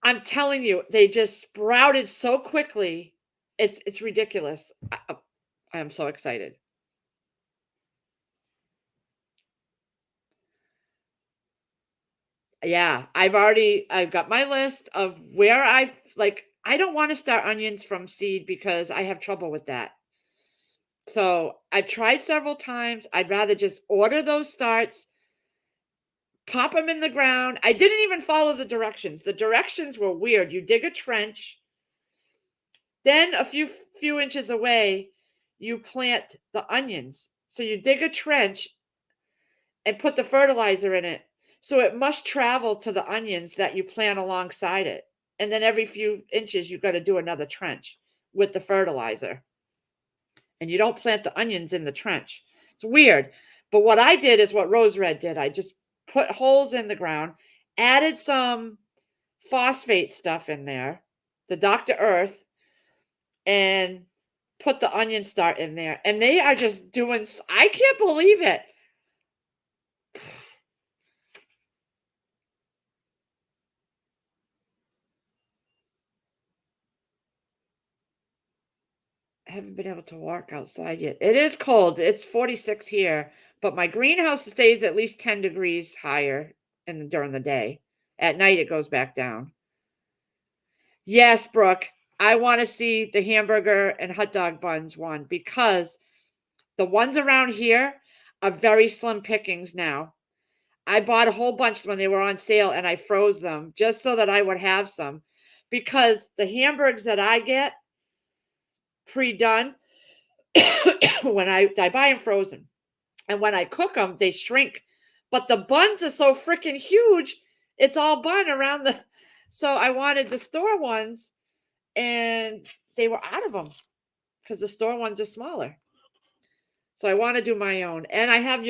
I'm telling you, they just sprouted so quickly. It's ridiculous. I am so excited. Yeah, I've got my list of where I don't want to start onions from seed because I have trouble with that. So I've tried several times. I'd rather just order those starts, pop them in the ground. I didn't even follow the directions. The directions were weird. You dig a trench, then a few inches away, you plant the onions. So you dig a trench and put the fertilizer in it. So it must travel to the onions that you plant alongside it. And then every few inches, you've got to do another trench with the fertilizer. and you don't plant the onions in the trench. It's weird. But what I did is what Rose Red did. I just put holes in the ground, added some phosphate stuff in there, the Dr. Earth, and put the onion start in there. And they are just doing, I can't believe it. I haven't been able to walk outside yet. It is cold. It's 46 here, but my greenhouse stays at least 10 degrees higher during the day. At night, it goes back down. Yes, Brooke, I want to see the hamburger and hot dog buns one because the ones around here are very slim pickings now. I bought a whole bunch when they were on sale and I froze them just so that I would have some because the hamburgers that I get pre-done when I buy them frozen, and when I cook them they shrink, but the buns are so freaking huge, it's all bun around the, so I wanted the store ones and they were out of them because the store ones are smaller. So I want to do my own. And I have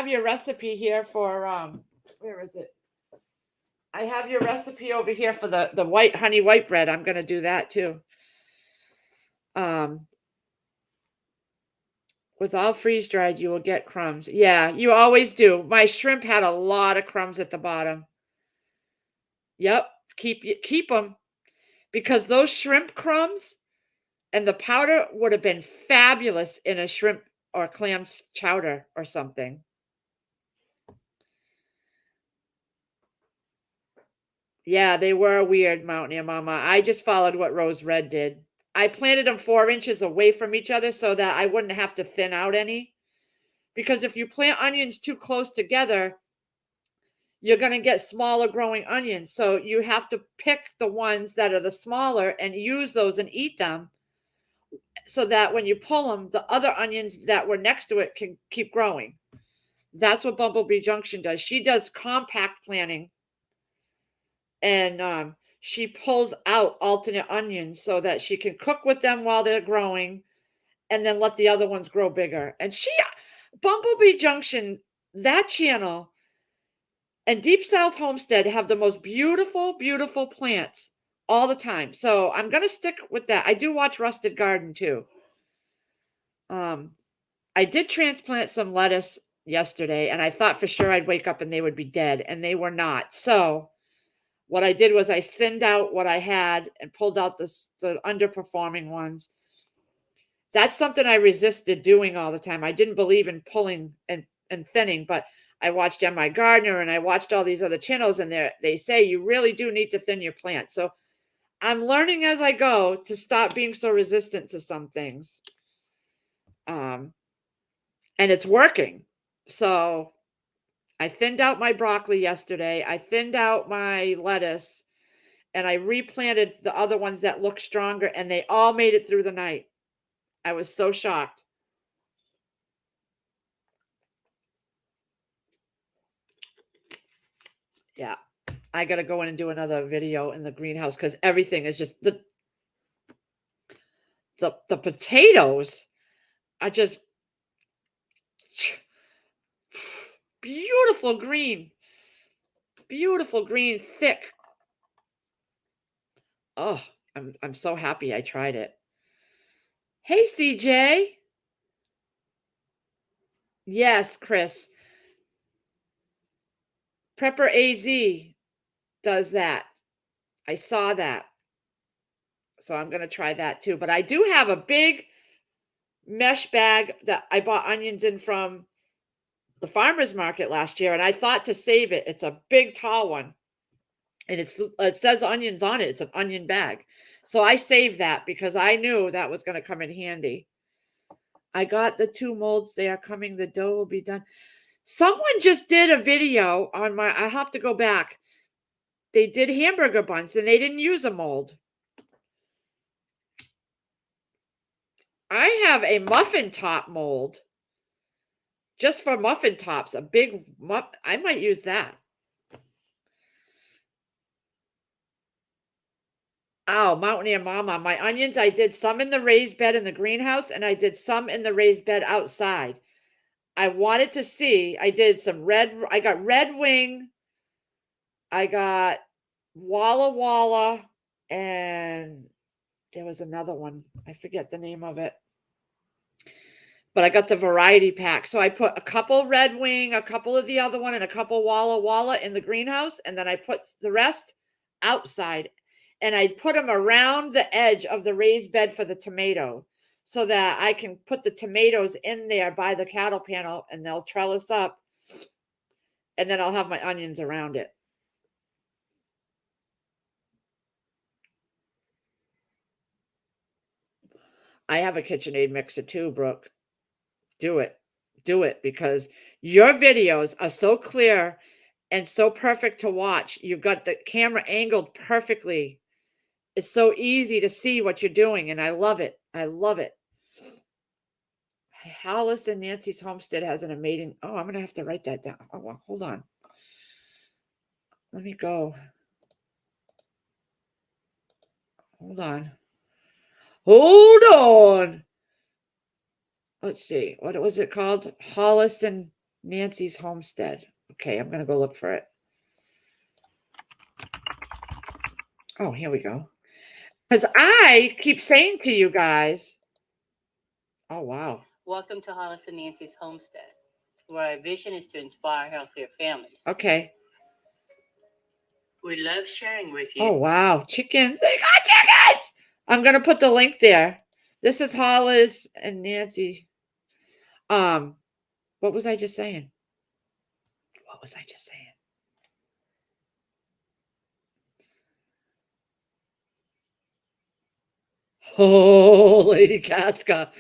your recipe here for where is it? I have your recipe over here for the white honey white bread. I'm going to do that too. With all freeze dried, you will get crumbs. Yeah, you always do. My shrimp had a lot of crumbs at the bottom. Yep, keep them because those shrimp crumbs and the powder would have been fabulous in a shrimp or clams chowder or something. Yeah, they were weird, Mountaineer Mama. I just followed what Rose Red did. I planted them 4 inches away from each other so that I wouldn't have to thin out any. Because if you plant onions too close together, you're going to get smaller growing onions. So you have to pick the ones that are the smaller and use those and eat them so that when you pull them, the other onions that were next to it can keep growing. That's what Bumblebee Junction does. She does compact planting, and she pulls out alternate onions so that she can cook with them while they're growing and then let the other ones grow bigger. And Bumblebee Junction, that channel, and Deep South Homestead have the most beautiful, beautiful plants all the time. So I'm going to stick with that. I do watch Rusted Garden too. I did transplant some lettuce yesterday and I thought for sure I'd wake up and they would be dead, and they were not. So what I did was I thinned out what I had and pulled out the underperforming ones. That's something I resisted doing all the time. I didn't believe in pulling and thinning, but I watched M.I. Gardner and I watched all these other channels, and they say you really do need to thin your plant. So I'm learning as I go to stop being so resistant to some things. And it's working. So I thinned out my broccoli yesterday. I thinned out my lettuce, and I replanted the other ones that look stronger, and they all made it through the night. I was so shocked. Yeah. I got to go in and do another video in the greenhouse because everything is just the potatoes are just beautiful green, thick. Oh, I'm so happy I tried it. Hey, CJ. Yes, Chris. Prepper AZ does that. I saw that. So I'm going to try that too. But I do have a big mesh bag that I bought onions in from the farmer's market last year, and I thought to save it. It's a big, tall one, and it says onions on it. It's an onion bag. So I saved that because I knew that was going to come in handy. I got the 2 molds. They are coming. The dough will be done. Someone just did a video on I have to go back. They did hamburger buns and they didn't use a mold. I have a muffin top mold just for muffin tops, a big I might use that. Oh, Mountaineer Mama. My onions, I did some in the raised bed in the greenhouse, and I did some in the raised bed outside. I wanted to see. I did some I got Red Wing. I got Walla Walla, and there was another one. I forget the name of it. But I got the variety pack. So I put a couple Red Wing, a couple of the other one, and a couple Walla Walla in the greenhouse. And then I put the rest outside. And I put them around the edge of the raised bed for the tomato so that I can put the tomatoes in there by the cattle panel and they'll trellis up. And then I'll have my onions around it. I have a KitchenAid mixer too, Brooke. Do it. Do it because your videos are so clear and so perfect to watch. You've got the camera angled perfectly. It's so easy to see what you're doing, and I love it. I love it. Hollis and Nancy's Homestead has an amazing. Oh, I'm going to have to write that down. Oh, well, hold on. Let me go. Hold on. Hold on. Let's see. What was it called? Hollis and Nancy's Homestead. Okay, I'm going to go look for it. Oh, here we go. Because I keep saying to you guys, oh, wow. Welcome to Hollis and Nancy's Homestead, where our vision is to inspire healthier families. Okay. We love sharing with you. Oh, wow. Chickens. They got chickens. I'm going to put the link there. This is Hollis and Nancy. What was I just saying? What was I just saying? Oh, Lady Casca.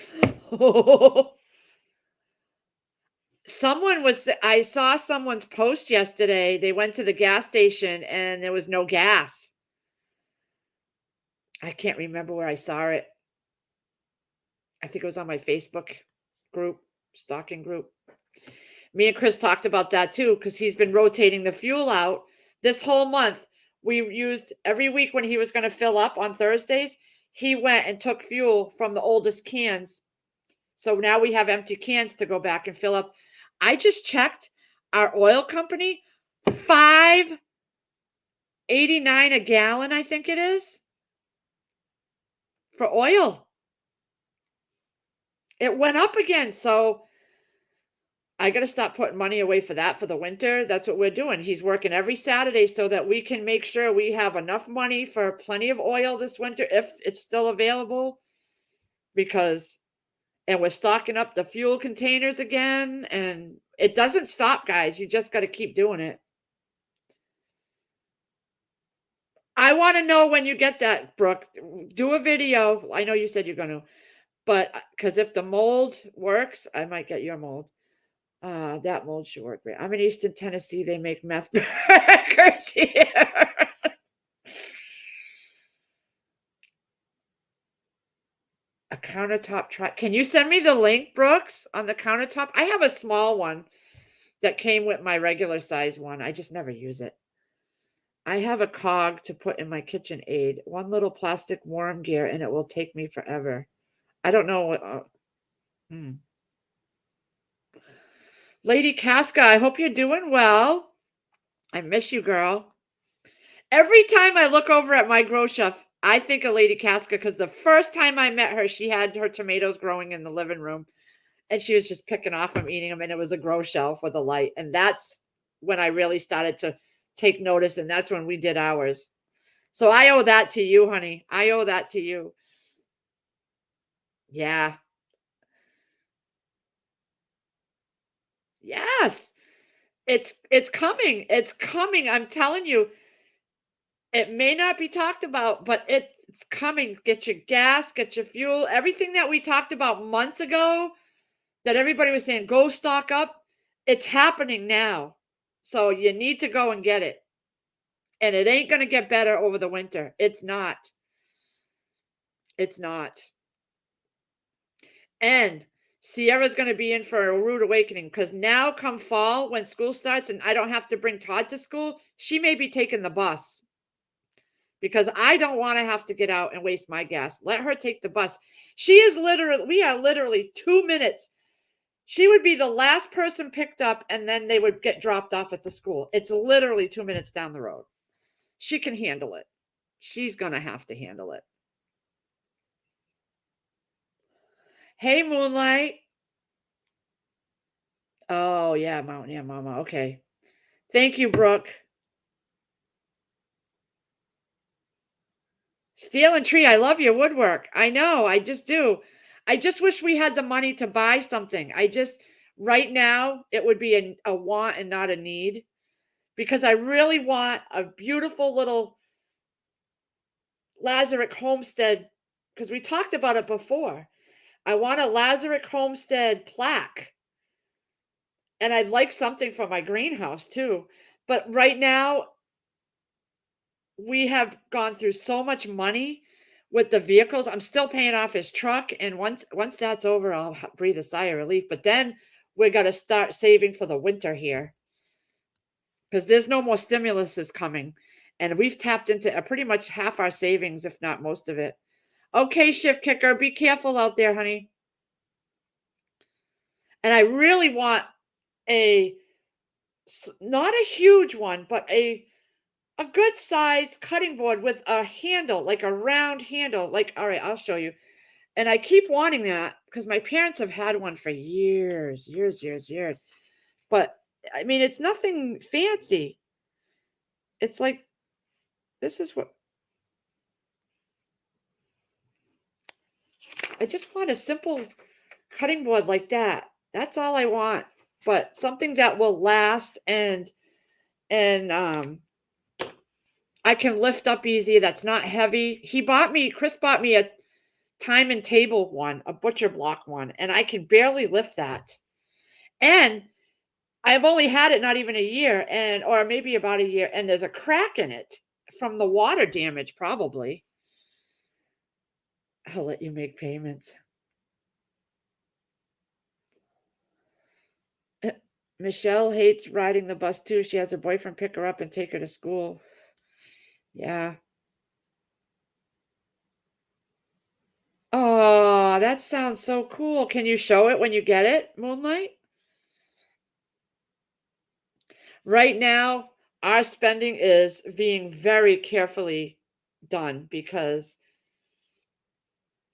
Oh. I saw someone's post yesterday. They went to the gas station and there was no gas. I can't remember where I saw it. I think it was on my Facebook group, stalking group. Me and Chris talked about that too, because he's been rotating the fuel out this whole month. We used every week when he was going to fill up on Thursdays, he went and took fuel from the oldest cans. So now we have empty cans to go back and fill up. I just checked our oil company, $5.89 a gallon, I think it is, for oil. It went up again. So I got to stop putting money away for that for the winter. That's what we're doing. He's working every Saturday so that we can make sure we have enough money for plenty of oil this winter if it's still available. And we're stocking up the fuel containers again. And it doesn't stop, guys. You just got to keep doing it. I want to know when you get that, Brooke. Do a video. I know you said you're going to. But because if the mold works, I might get your mold. That mold should work great. I'm in Eastern Tennessee. They make meth burgers here. A countertop try. Can you send me the link, Brooks, on the countertop? I have a small one that came with my regular size one. I just never use it. I have a cog to put in my KitchenAid. One little plastic worm gear, and it will take me forever. I don't know what. Lady Casca, I hope you're doing well. I miss you, girl. Every time I look over at my grow chef, I think of Lady Casca because the first time I met her, she had her tomatoes growing in the living room and she was just picking off them, eating them, and it was a grow shelf with a light. And that's when I really started to take notice, and that's when we did ours. So I owe that to you, honey. I owe that to you. Yeah. Yes. It's coming. It's coming. I'm telling you. It may not be talked about, but it's coming. Get your gas, get your fuel, everything that we talked about months ago that everybody was saying, go stock up. It's happening now. So you need to go and get it. And it ain't going to get better over the winter. It's not. It's not. And Sierra's going to be in for a rude awakening because now come fall when school starts and I don't have to bring Todd to school, she may be taking the bus because I don't want to have to get out and waste my gas. Let her take the bus. We are literally 2 minutes. She would be the last person picked up and then they would get dropped off at the school. It's literally 2 minutes down the road. She can handle it. She's going to have to handle it. Hey, Moonlight. Oh, yeah, Mountain. Yeah, Mama. Okay. Thank you, Brooke. Steel and Tree, I love your woodwork. I know, I just do. I just wish we had the money to buy something. Right now, it would be a want and not a need, because I really want a beautiful little Lazarick homestead, because we talked about it before. I want a Lazarick homestead plaque. And I'd like something for my greenhouse too. But right now, we have gone through so much money with the vehicles. I'm still paying off his truck, and once that's over, I'll breathe a sigh of relief. But then we're gonna start saving for the winter here, because there's no more stimulus is coming, and we've tapped into pretty much half our savings, if not most of it. Okay, Shift Kicker, be careful out there, honey. And I really want not a huge one, but a good size cutting board with a handle, like a round handle. Like, all right, I'll show you. And I keep wanting that because my parents have had one for years. But I mean, it's nothing fancy. It's like, this is what I just want, a simple cutting board like that. That's all I want. But something that will last and I can lift up easy. That's not heavy. Chris bought me a time and table one, a butcher block one, and I can barely lift that. And I've only had it not even a year, or maybe about a year, and there's a crack in it from the water damage, probably. I'll let you make payments. Michelle hates riding the bus too. She has her boyfriend pick her up and take her to school. Yeah. Oh, that sounds so cool. Can you show it when you get it, Moonlight? Right now, our spending is being very carefully done because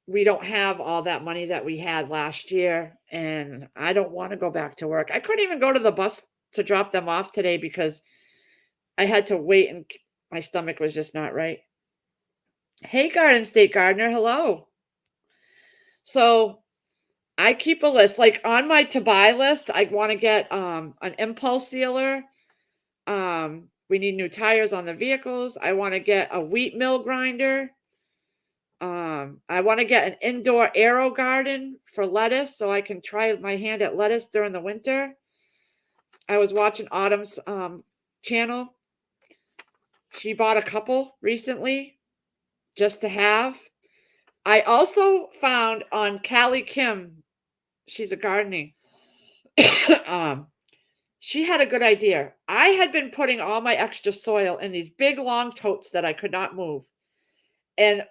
we don't have all that money that we had last year, and I don't want to go back to work. I couldn't even go to the bus to drop them off today because I had to wait and my stomach was just not right. Hey, Garden State Gardener, hello. So I keep a list. Like on my to buy list, I want to get an impulse sealer. We need new tires on the vehicles. I want to get a wheat mill grinder. I want to get an indoor aero garden for lettuce so I can try my hand at lettuce during the winter. I was watching Autumn's channel. She bought a couple recently just to have. I also found on Callie Kim, she's a gardening. She had a good idea. I had been putting all my extra soil in these big long totes that I could not move. And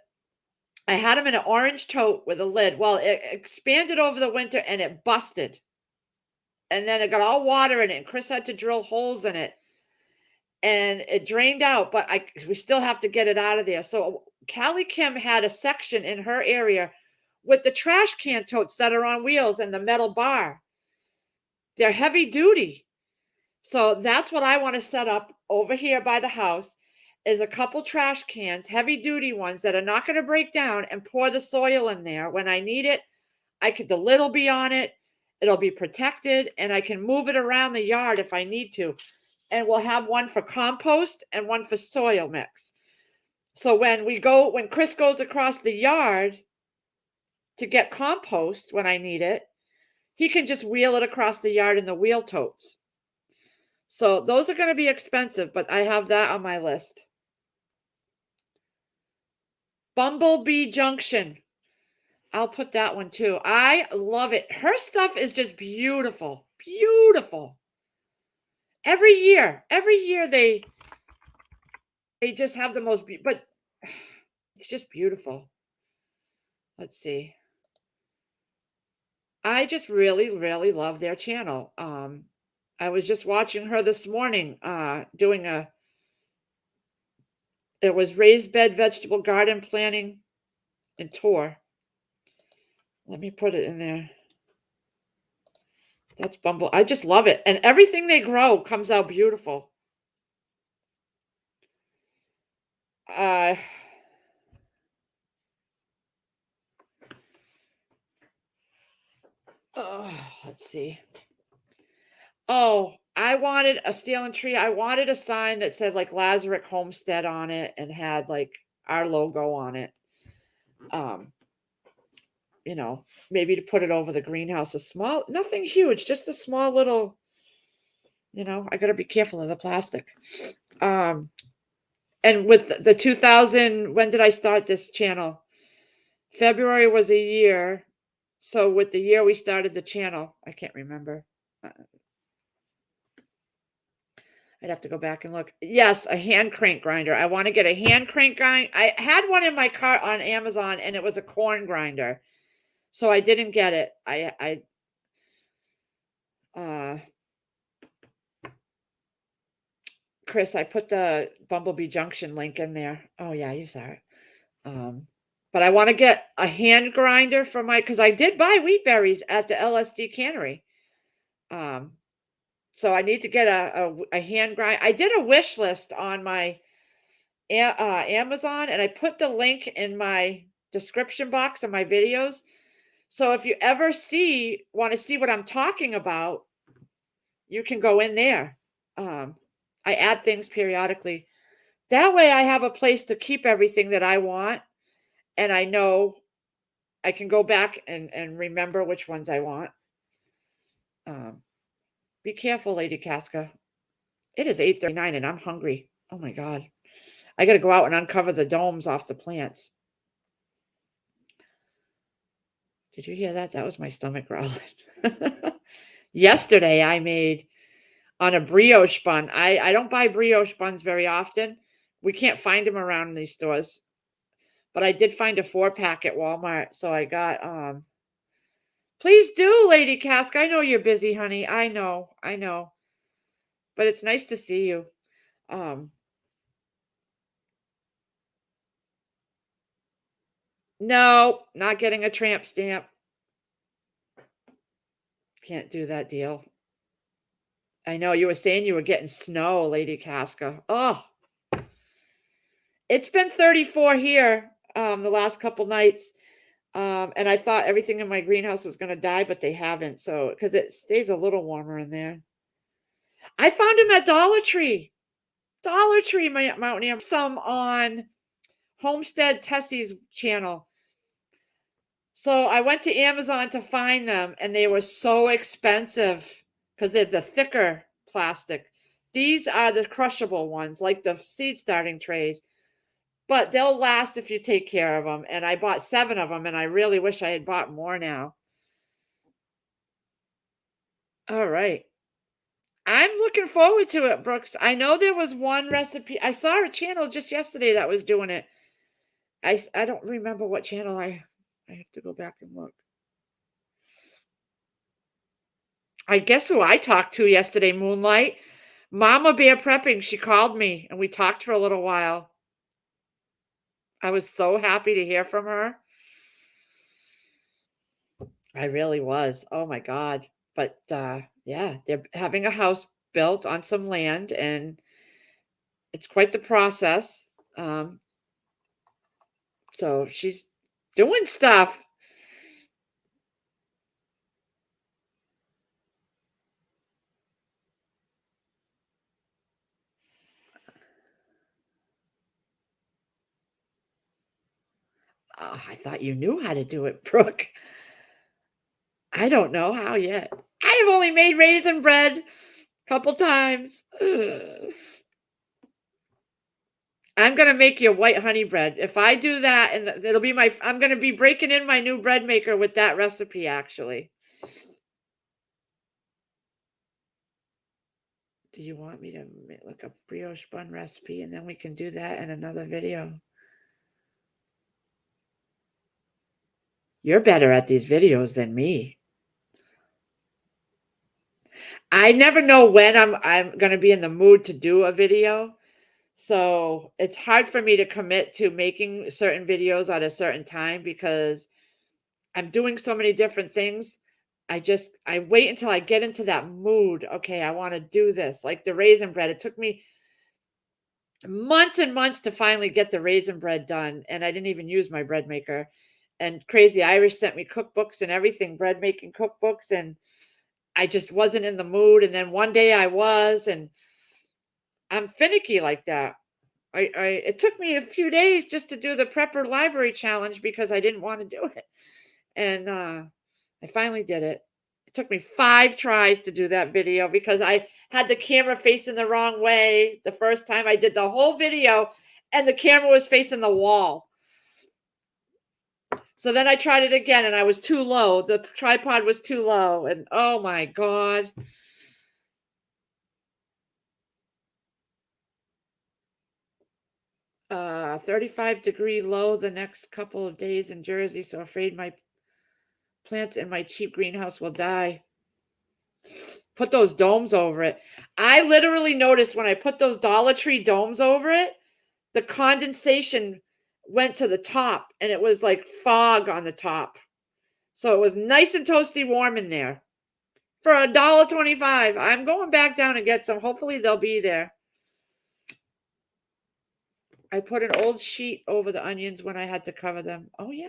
I had them in an orange tote with a lid. Well, it expanded over the winter and it busted. And then it got all water in it. And Chris had to drill holes in it. And it drained out, but we still have to get it out of there. So Callie Kim had a section in her area with the trash can totes that are on wheels and the metal bar. They're heavy duty. So that's what I want to set up over here by the house, is a couple trash cans, heavy duty ones that are not going to break down, and pour the soil in there. When I need it, the lid will be on it. It'll be protected and I can move it around the yard if I need to. And we'll have one for compost and one for soil mix. So when Chris goes across the yard to get compost when I need it, he can just wheel it across the yard in the wheel totes. So those are going to be expensive, but I have that on my list. Bumblebee Junction. I'll put that one too. I love it. Her stuff is just beautiful. Beautiful. Every year they just have the most, but It's just beautiful. Let's see. I just really, really love their channel. I was just watching her this morning, doing it was raised bed vegetable garden planting and tour. Let me put it in there. That's Bumble. I just love it. And everything they grow comes out beautiful. Uh, let's see. Oh, I wanted a steel and tree. I wanted a sign that said like Lazarick Homestead on it and had like our logo on it. Um, maybe to put it over the greenhouse, a small, nothing huge, just a small little, I got to be careful of the plastic. Um, and with the 2000, when did I start this channel? February was a year. So with the year we started the channel, I can't remember. I'd have to go back and look. Yes, a hand crank grinder. I want to get a hand crank grinder. I had one in my cart on Amazon and it was a corn grinder. So I didn't get it. Chris, I put the Bumblebee Junction link in there. Oh yeah, you saw it. But I want to get a hand grinder for because I did buy wheat berries at the LSD cannery. So I need to get a hand grind. I did a wish list on my Amazon, and I put the link in my description box of my videos. So if you ever want to see what I'm talking about, you can go in there. I add things periodically. That way I have a place to keep everything that I want, and I know I can go back and remember which ones I want. Be careful, Lady Casca. It is 8:39 and I'm hungry. Oh my God. I got to go out and uncover the domes off the plants. Did you hear that? That was my stomach growling. Yesterday I made on a brioche bun. I don't buy brioche buns very often. We can't find them around these stores. But I did find a 4-pack at Walmart. So I got please do, Lady Cask. I know you're busy, honey. I know. But it's nice to see you. No, not getting a tramp stamp. Can't do that deal. I know you were saying you were getting snow, Lady Casca. Oh, it's been 34 here the last couple nights. And I thought everything in my greenhouse was going to die, but they haven't. So, because it stays a little warmer in there. I found them at Dollar Tree. Dollar Tree, my Mountain. Some on Homestead Tessie's channel. So I went to Amazon to find them, and they were so expensive because they're the thicker plastic. These are the crushable ones, like the seed starting trays, but they'll last if you take care of them. And I bought 7 of them, and I really wish I had bought more now. All right. I'm looking forward to it, Brooks. I know there was one recipe. I saw a channel just yesterday that was doing it. I don't remember what channel I have to go back and look. I guess who I talked to yesterday, Moonlight. Mama Bear Prepping. She called me and we talked for a little while. I was so happy to hear from her. I really was. Oh my God. But yeah, they're having a house built on some land and it's quite the process. So she's doing stuff. Oh, I thought you knew how to do it, Brooke. I don't know how yet. I've only made raisin bread a couple times. Ugh. I'm gonna make you white honey bread. If I do that, and it'll be I'm gonna be breaking in my new bread maker with that recipe, actually. Do you want me to look up brioche bun recipe, and then we can do that in another video? You're better at these videos than me. I never know when I'm going to be in the mood to do a video. So it's hard for me to commit to making certain videos at a certain time because I'm doing so many different things. I wait until I get into that mood. Okay, I want to do this. Like the raisin bread. It took me months and months to finally get the raisin bread done. And I didn't even use my bread maker. And Crazy Irish sent me cookbooks and everything, bread making cookbooks. And I just wasn't in the mood. And then one day I was, and I'm finicky like that. It took me a few days just to do the prepper library challenge because I didn't want to do it. And I finally did it. It took me 5 tries to do that video because I had the camera facing the wrong way the first time I did the whole video and the camera was facing the wall. So then I tried it again and I was too low. The tripod was too low and oh my God. 35-degree low the next couple of days in Jersey, so afraid my plants in my cheap greenhouse will die. Put those domes over it. I literally noticed when I put those Dollar Tree domes over it, the condensation went to the top and it was like fog on the top. So it was nice and toasty warm in there for $1.25. I'm going back down and get some. Hopefully they'll be there. I put an old sheet over the onions when I had to cover them. Oh, yeah.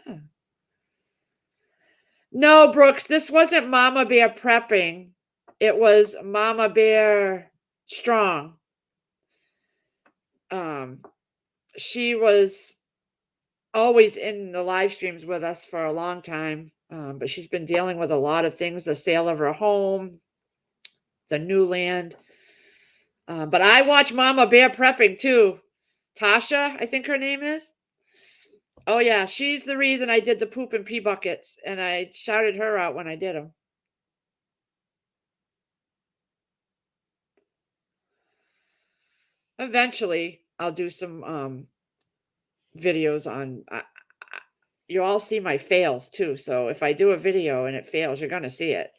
No, Brooks, this wasn't Mama Bear prepping. It was Mama Bear Strong. She was always in the live streams with us for a long time, but she's been dealing with a lot of things, the sale of her home, the new land. But I watch Mama Bear prepping too. Tasha, I think her name is. Oh, yeah, she's the reason I did the poop and pee buckets, and I shouted her out when I did them. Eventually, I'll do some videos on. You all see my fails too, so if I do a video and it fails, you're gonna see it.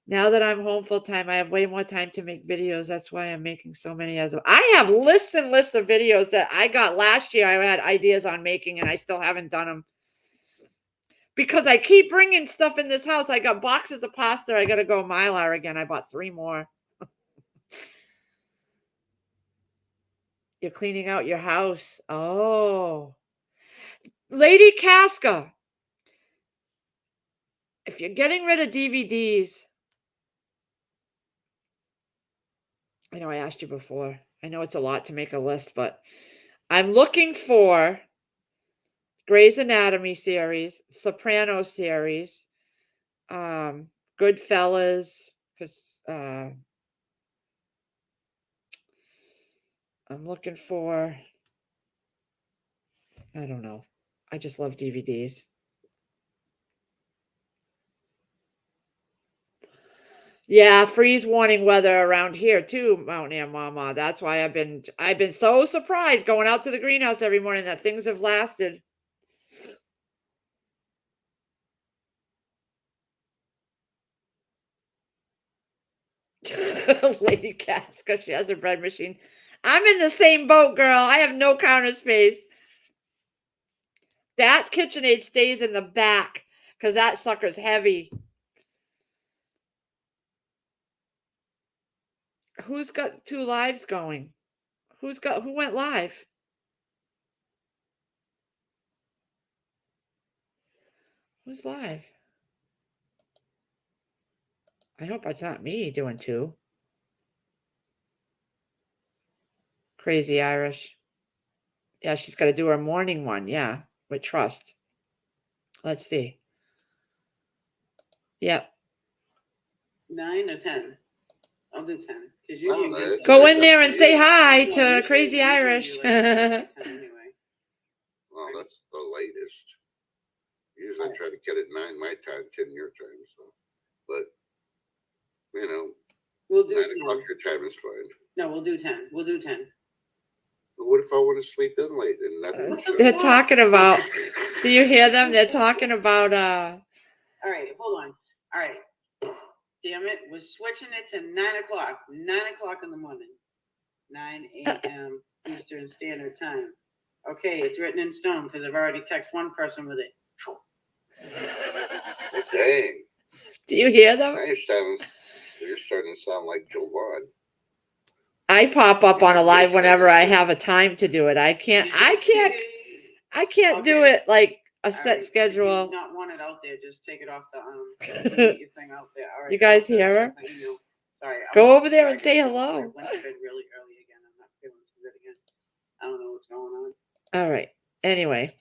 Now that I'm home full time, I have way more time to make videos. That's why I'm making so many as of. I have lists and lists of videos that I got last year. I had ideas on making, and I still haven't done them because I keep bringing stuff in this house. I got boxes of pasta. I got to go Mylar again. I bought 3 more. You're cleaning out your house. Oh, Lady Casca. If you're getting rid of DVDs, I know I asked you before. I know it's a lot to make a list, but I'm looking for Grey's Anatomy series, Soprano series, Goodfellas, because I'm looking for, I don't know. I just love DVDs. Yeah, freeze warning weather around here too, Mount Air Mama. That's why I've been so surprised going out to the greenhouse every morning that things have lasted. Lady Casca, she has a bread machine. I'm in the same boat, girl. I have no counter space. That KitchenAid stays in the back because that sucker's heavy. Who's got 2 lives going? Who went live? Who's live? I hope it's not me doing 2. Crazy Irish. Yeah, she's got to do her morning one. Yeah, with Trust. Let's see. Yep. 9 or 10? I'll do 10. Because usually Go in there and say hi to Crazy Irish. Anyway. Well, that's the latest. Usually I try to get it 9 my time, 10 your time. So, but you know, We'll do 9 10. o'clock your time is fine. No, we'll do 10. We'll do 10. What if I want to sleep in late and nothing? They're talking about, do you hear them? They're talking about, All right, hold on. All right. Damn it, we're switching it to 9 o'clock. 9 o'clock in the morning. 9 a.m. Eastern Standard Time. Okay, it's written in stone because I've already texted one person with it. Dang. do you hear them? Now you're starting to sound like Joe Vaughn. I pop up on a live whenever I have a time to do it. I can't do Okay. it like a All set right, if you schedule. not want it out there, just take it off the get your thing out there. All right, You guys I'll hear her? check my email. Sorry. Go over there and say I hello. went to bed really early again. I'm not feeling too good again. I don't know what's going on. All right. Anyway,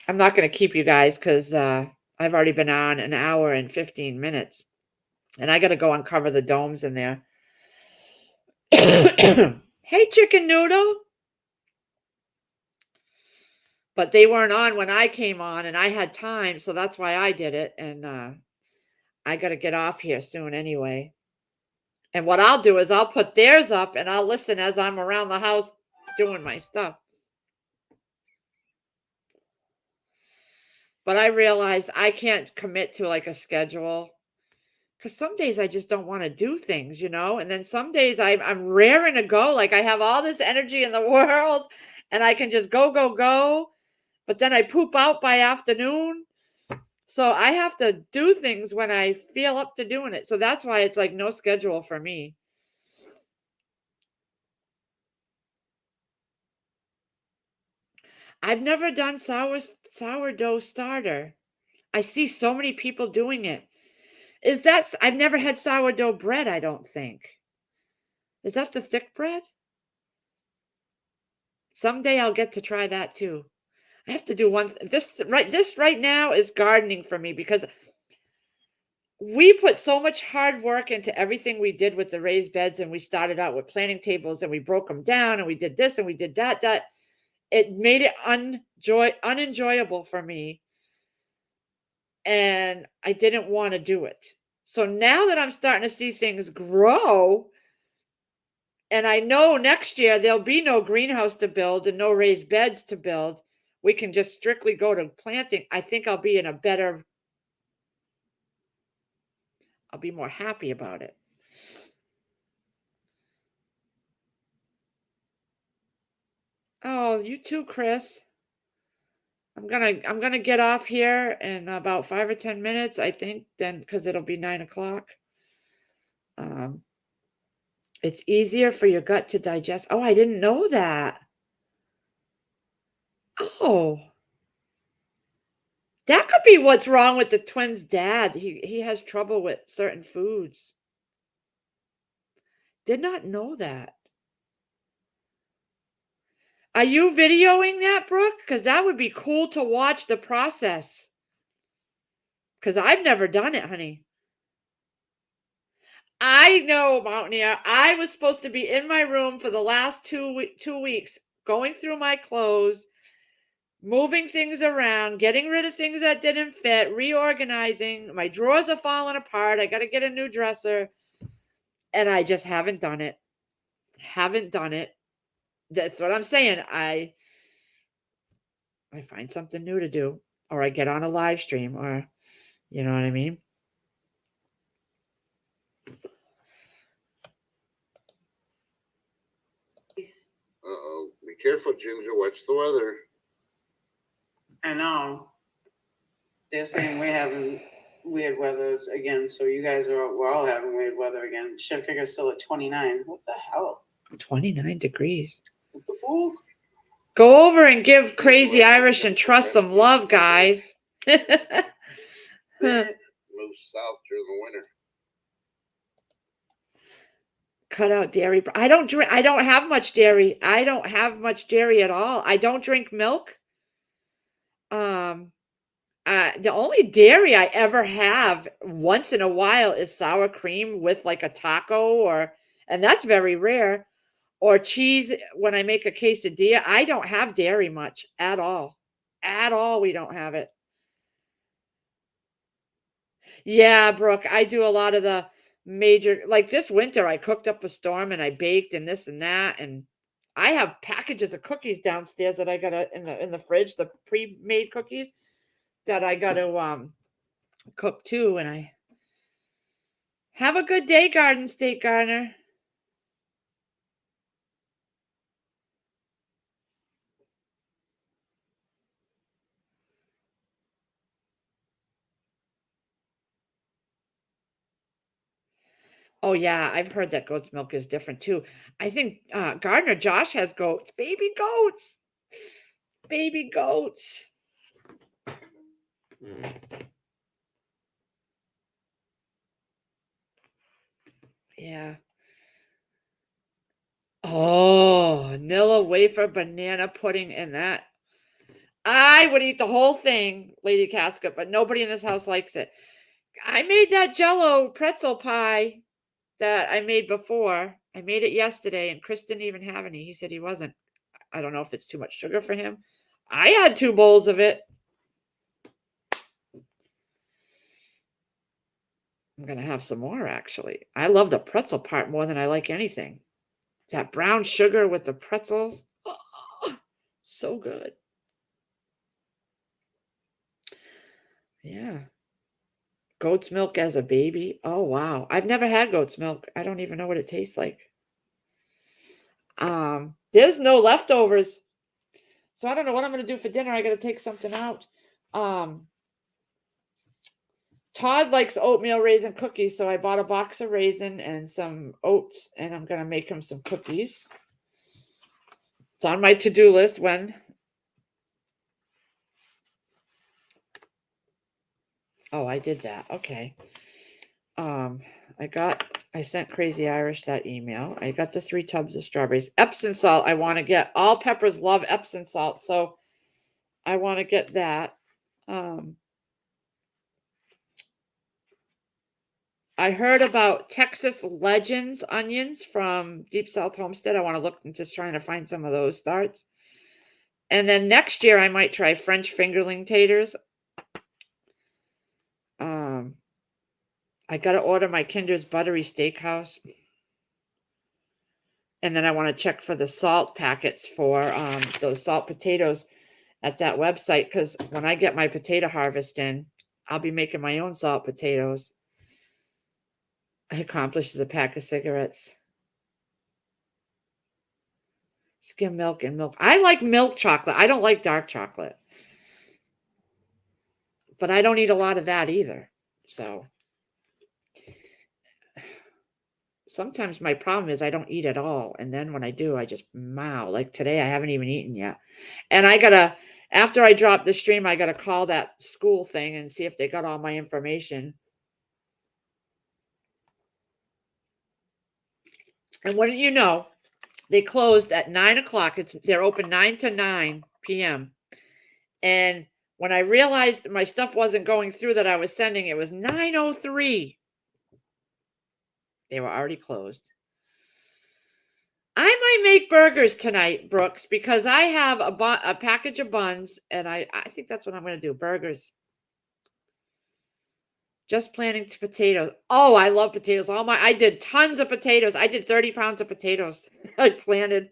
I'm not going to keep you guys because I've already been on an hour and 15 minutes. And I got to go uncover the domes in there. Hey, Chicken Noodle. But they weren't on when I came on and I had time. So that's why I did it. And I got to get off here soon anyway. And what I'll do is I'll put theirs up and I'll listen as I'm around the house doing my stuff. But I realized I can't commit to like a schedule because some days I just don't want to do things, you know? And then some days I'm raring to go. Like I have all this energy in the world and I can just go, go, go. But then I poop out by afternoon. So I have to do things when I feel up to doing it. So that's why it's like no schedule for me. I've never done sourdough starter. I see so many people doing it. I've never had sourdough bread, I don't think. Is that the thick bread? Someday I'll get to try that too. I have to do this right now is gardening for me because we put so much hard work into everything we did with the raised beds, and we started out with planting tables and we broke them down and we did this and we did that. It made it unenjoyable for me. And I didn't want to do it. So now that I'm starting to see things grow, and I know next year there'll be no greenhouse to build and no raised beds to build, we can just strictly go to planting. I think I'll be I'll be more happy about it. Oh, you too, Chris. I'm gonna get off here in about 5 or 10 minutes, I think, then because it'll be 9 o'clock. It's easier for your gut to digest. Oh, I didn't know that. Oh, that could be what's wrong with the twins' dad. He has trouble with certain foods. Did not know that. Are you videoing that, Brooke? Because that would be cool to watch the process. Because I've never done it, honey. I know, Mountaineer. I was supposed to be in my room for the last 2 weeks, going through my clothes, moving things around, getting rid of things that didn't fit, reorganizing. My drawers are falling apart. I got to get a new dresser. And I just haven't done it. Haven't done it. That's what I'm saying. I find something new to do, or I get on a live stream, or you know what I mean? Uh-oh. Be careful, Ginger. Watch the weather. I know. They're saying we're having weird weather again, so we're all having weird weather again. Shift kicker's still at 29. What the hell? 29 degrees. What the fuck? Go over and give Crazy Irish and Trust some love, guys. Move south during the winter. Cut out dairy. I don't have much dairy. I don't have much dairy at all. I don't drink milk. The only dairy I ever have once in a while is sour cream with like a taco and that's very rare. Or cheese when I make a quesadilla. I don't have dairy much at all. At all, we don't have it. Yeah, Brooke, I do a lot of the major, like this winter, I cooked up a storm and I baked and this and that. And I have packages of cookies downstairs that I gotta in the fridge, the pre-made cookies that I gotta cook too. And I have a good day, Garden State Gardener. Oh yeah, I've heard that goat's milk is different too. I think Gardener Josh has goats, baby goats, baby goats. Yeah. Oh, vanilla wafer banana pudding and that. I would eat the whole thing, Lady Casket, but nobody in this house likes it. I made that Jello pretzel pie that I made before. I made it yesterday, and Chris didn't even have any. He said he wasn't. I don't know if it's too much sugar for him. I had 2 bowls of it. I'm going to have some more, actually. I love the pretzel part more than I like anything. That brown sugar with the pretzels. Oh, so good. Yeah. Goat's milk as a baby. Oh, wow. I've never had goat's milk. I don't even know what it tastes like. There's no leftovers. So I don't know what I'm going to do for dinner. I got to take something out. Todd likes oatmeal raisin cookies, so I bought a box of raisin and some oats, and I'm going to make him some cookies. It's on my to-do list when. Oh, I did that. Okay. I sent Crazy Irish that email. I got the 3 tubs of strawberries. Epsom salt I want to get. All peppers love Epsom salt, so I want to get that. I heard about Texas Legends onions from Deep South Homestead. I want to look into trying to find some of those starts. And then next year I might try French fingerling taters. I got to order my Kinder's Buttery Steakhouse. And then I want to check for the salt packets for those salt potatoes at that website, because when I get my potato harvest in, I'll be making my own salt potatoes. I accomplished a pack of cigarettes. Skim milk and milk. I like milk chocolate. I don't like dark chocolate. But I don't eat a lot of that either. So sometimes my problem is I don't eat at all. And then when I do, I just mow. Like today, I haven't even eaten yet. And after I drop the stream, I got to call that school thing and see if they got all my information. And wouldn't you know, they closed at 9 o'clock. They're open 9 to 9 p.m. And when I realized my stuff wasn't going through that I was sending, it was 9:03. They were already closed. I might make burgers tonight, Brooks, because I have a package of buns, and I think that's what I'm going to do, burgers. Just planting to potatoes. Oh, I love potatoes. I did tons of potatoes. I did 30 pounds of potatoes. I planted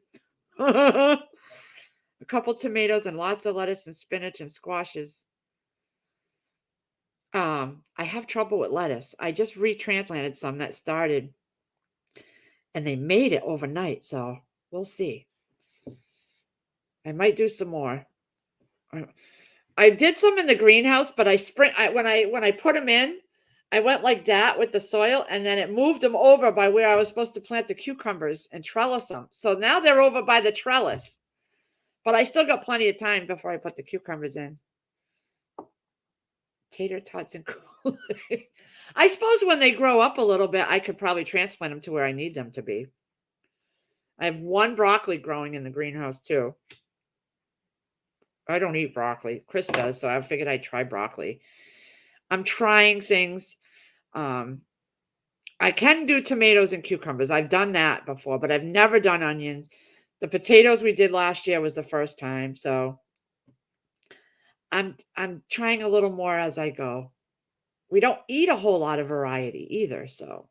a couple tomatoes and lots of lettuce and spinach and squashes. I have trouble with lettuce. I just retransplanted some that started, and they made it overnight. So we'll see. I might do some more. I did some in the greenhouse, but when I put them in, I went like that with the soil, and then it moved them over by where I was supposed to plant the cucumbers and trellis them. So now they're over by the trellis, but I still got plenty of time before I put the cucumbers in. Tater tots and Kool-Aid. I suppose when they grow up a little bit, I could probably transplant them to where I need them to be. I have 1 broccoli growing in the greenhouse too. I don't eat broccoli. Chris does, so I figured I'd try broccoli. I'm trying things. I can do tomatoes and cucumbers. I've done that before, but I've never done onions. The potatoes we did last year was the first time, so I'm trying a little more as I go. We don't eat a whole lot of variety either, so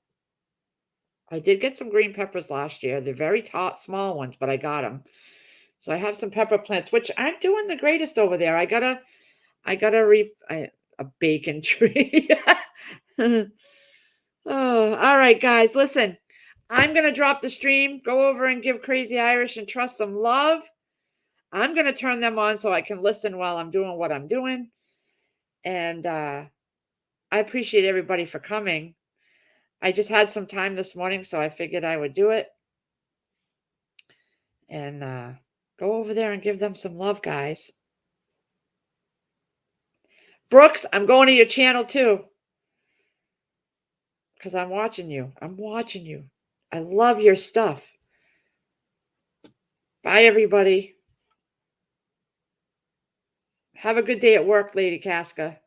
I did get some green peppers last year. They're very small ones, but I got them. So I have some pepper plants, which aren't doing the greatest over there. I gotta a bacon tree. Oh, all right, guys. Listen, I'm gonna drop the stream. Go over and give Crazy Irish and Trust some love. I'm gonna turn them on so I can listen while I'm doing what I'm doing. And I appreciate everybody for coming. I just had some time this morning, so I figured I would do it. And go over there and give them some love, guys. Brooks, I'm going to your channel too. Because I'm watching you. I'm watching you. I love your stuff. Bye, everybody. Have a good day at work, Lady Casca.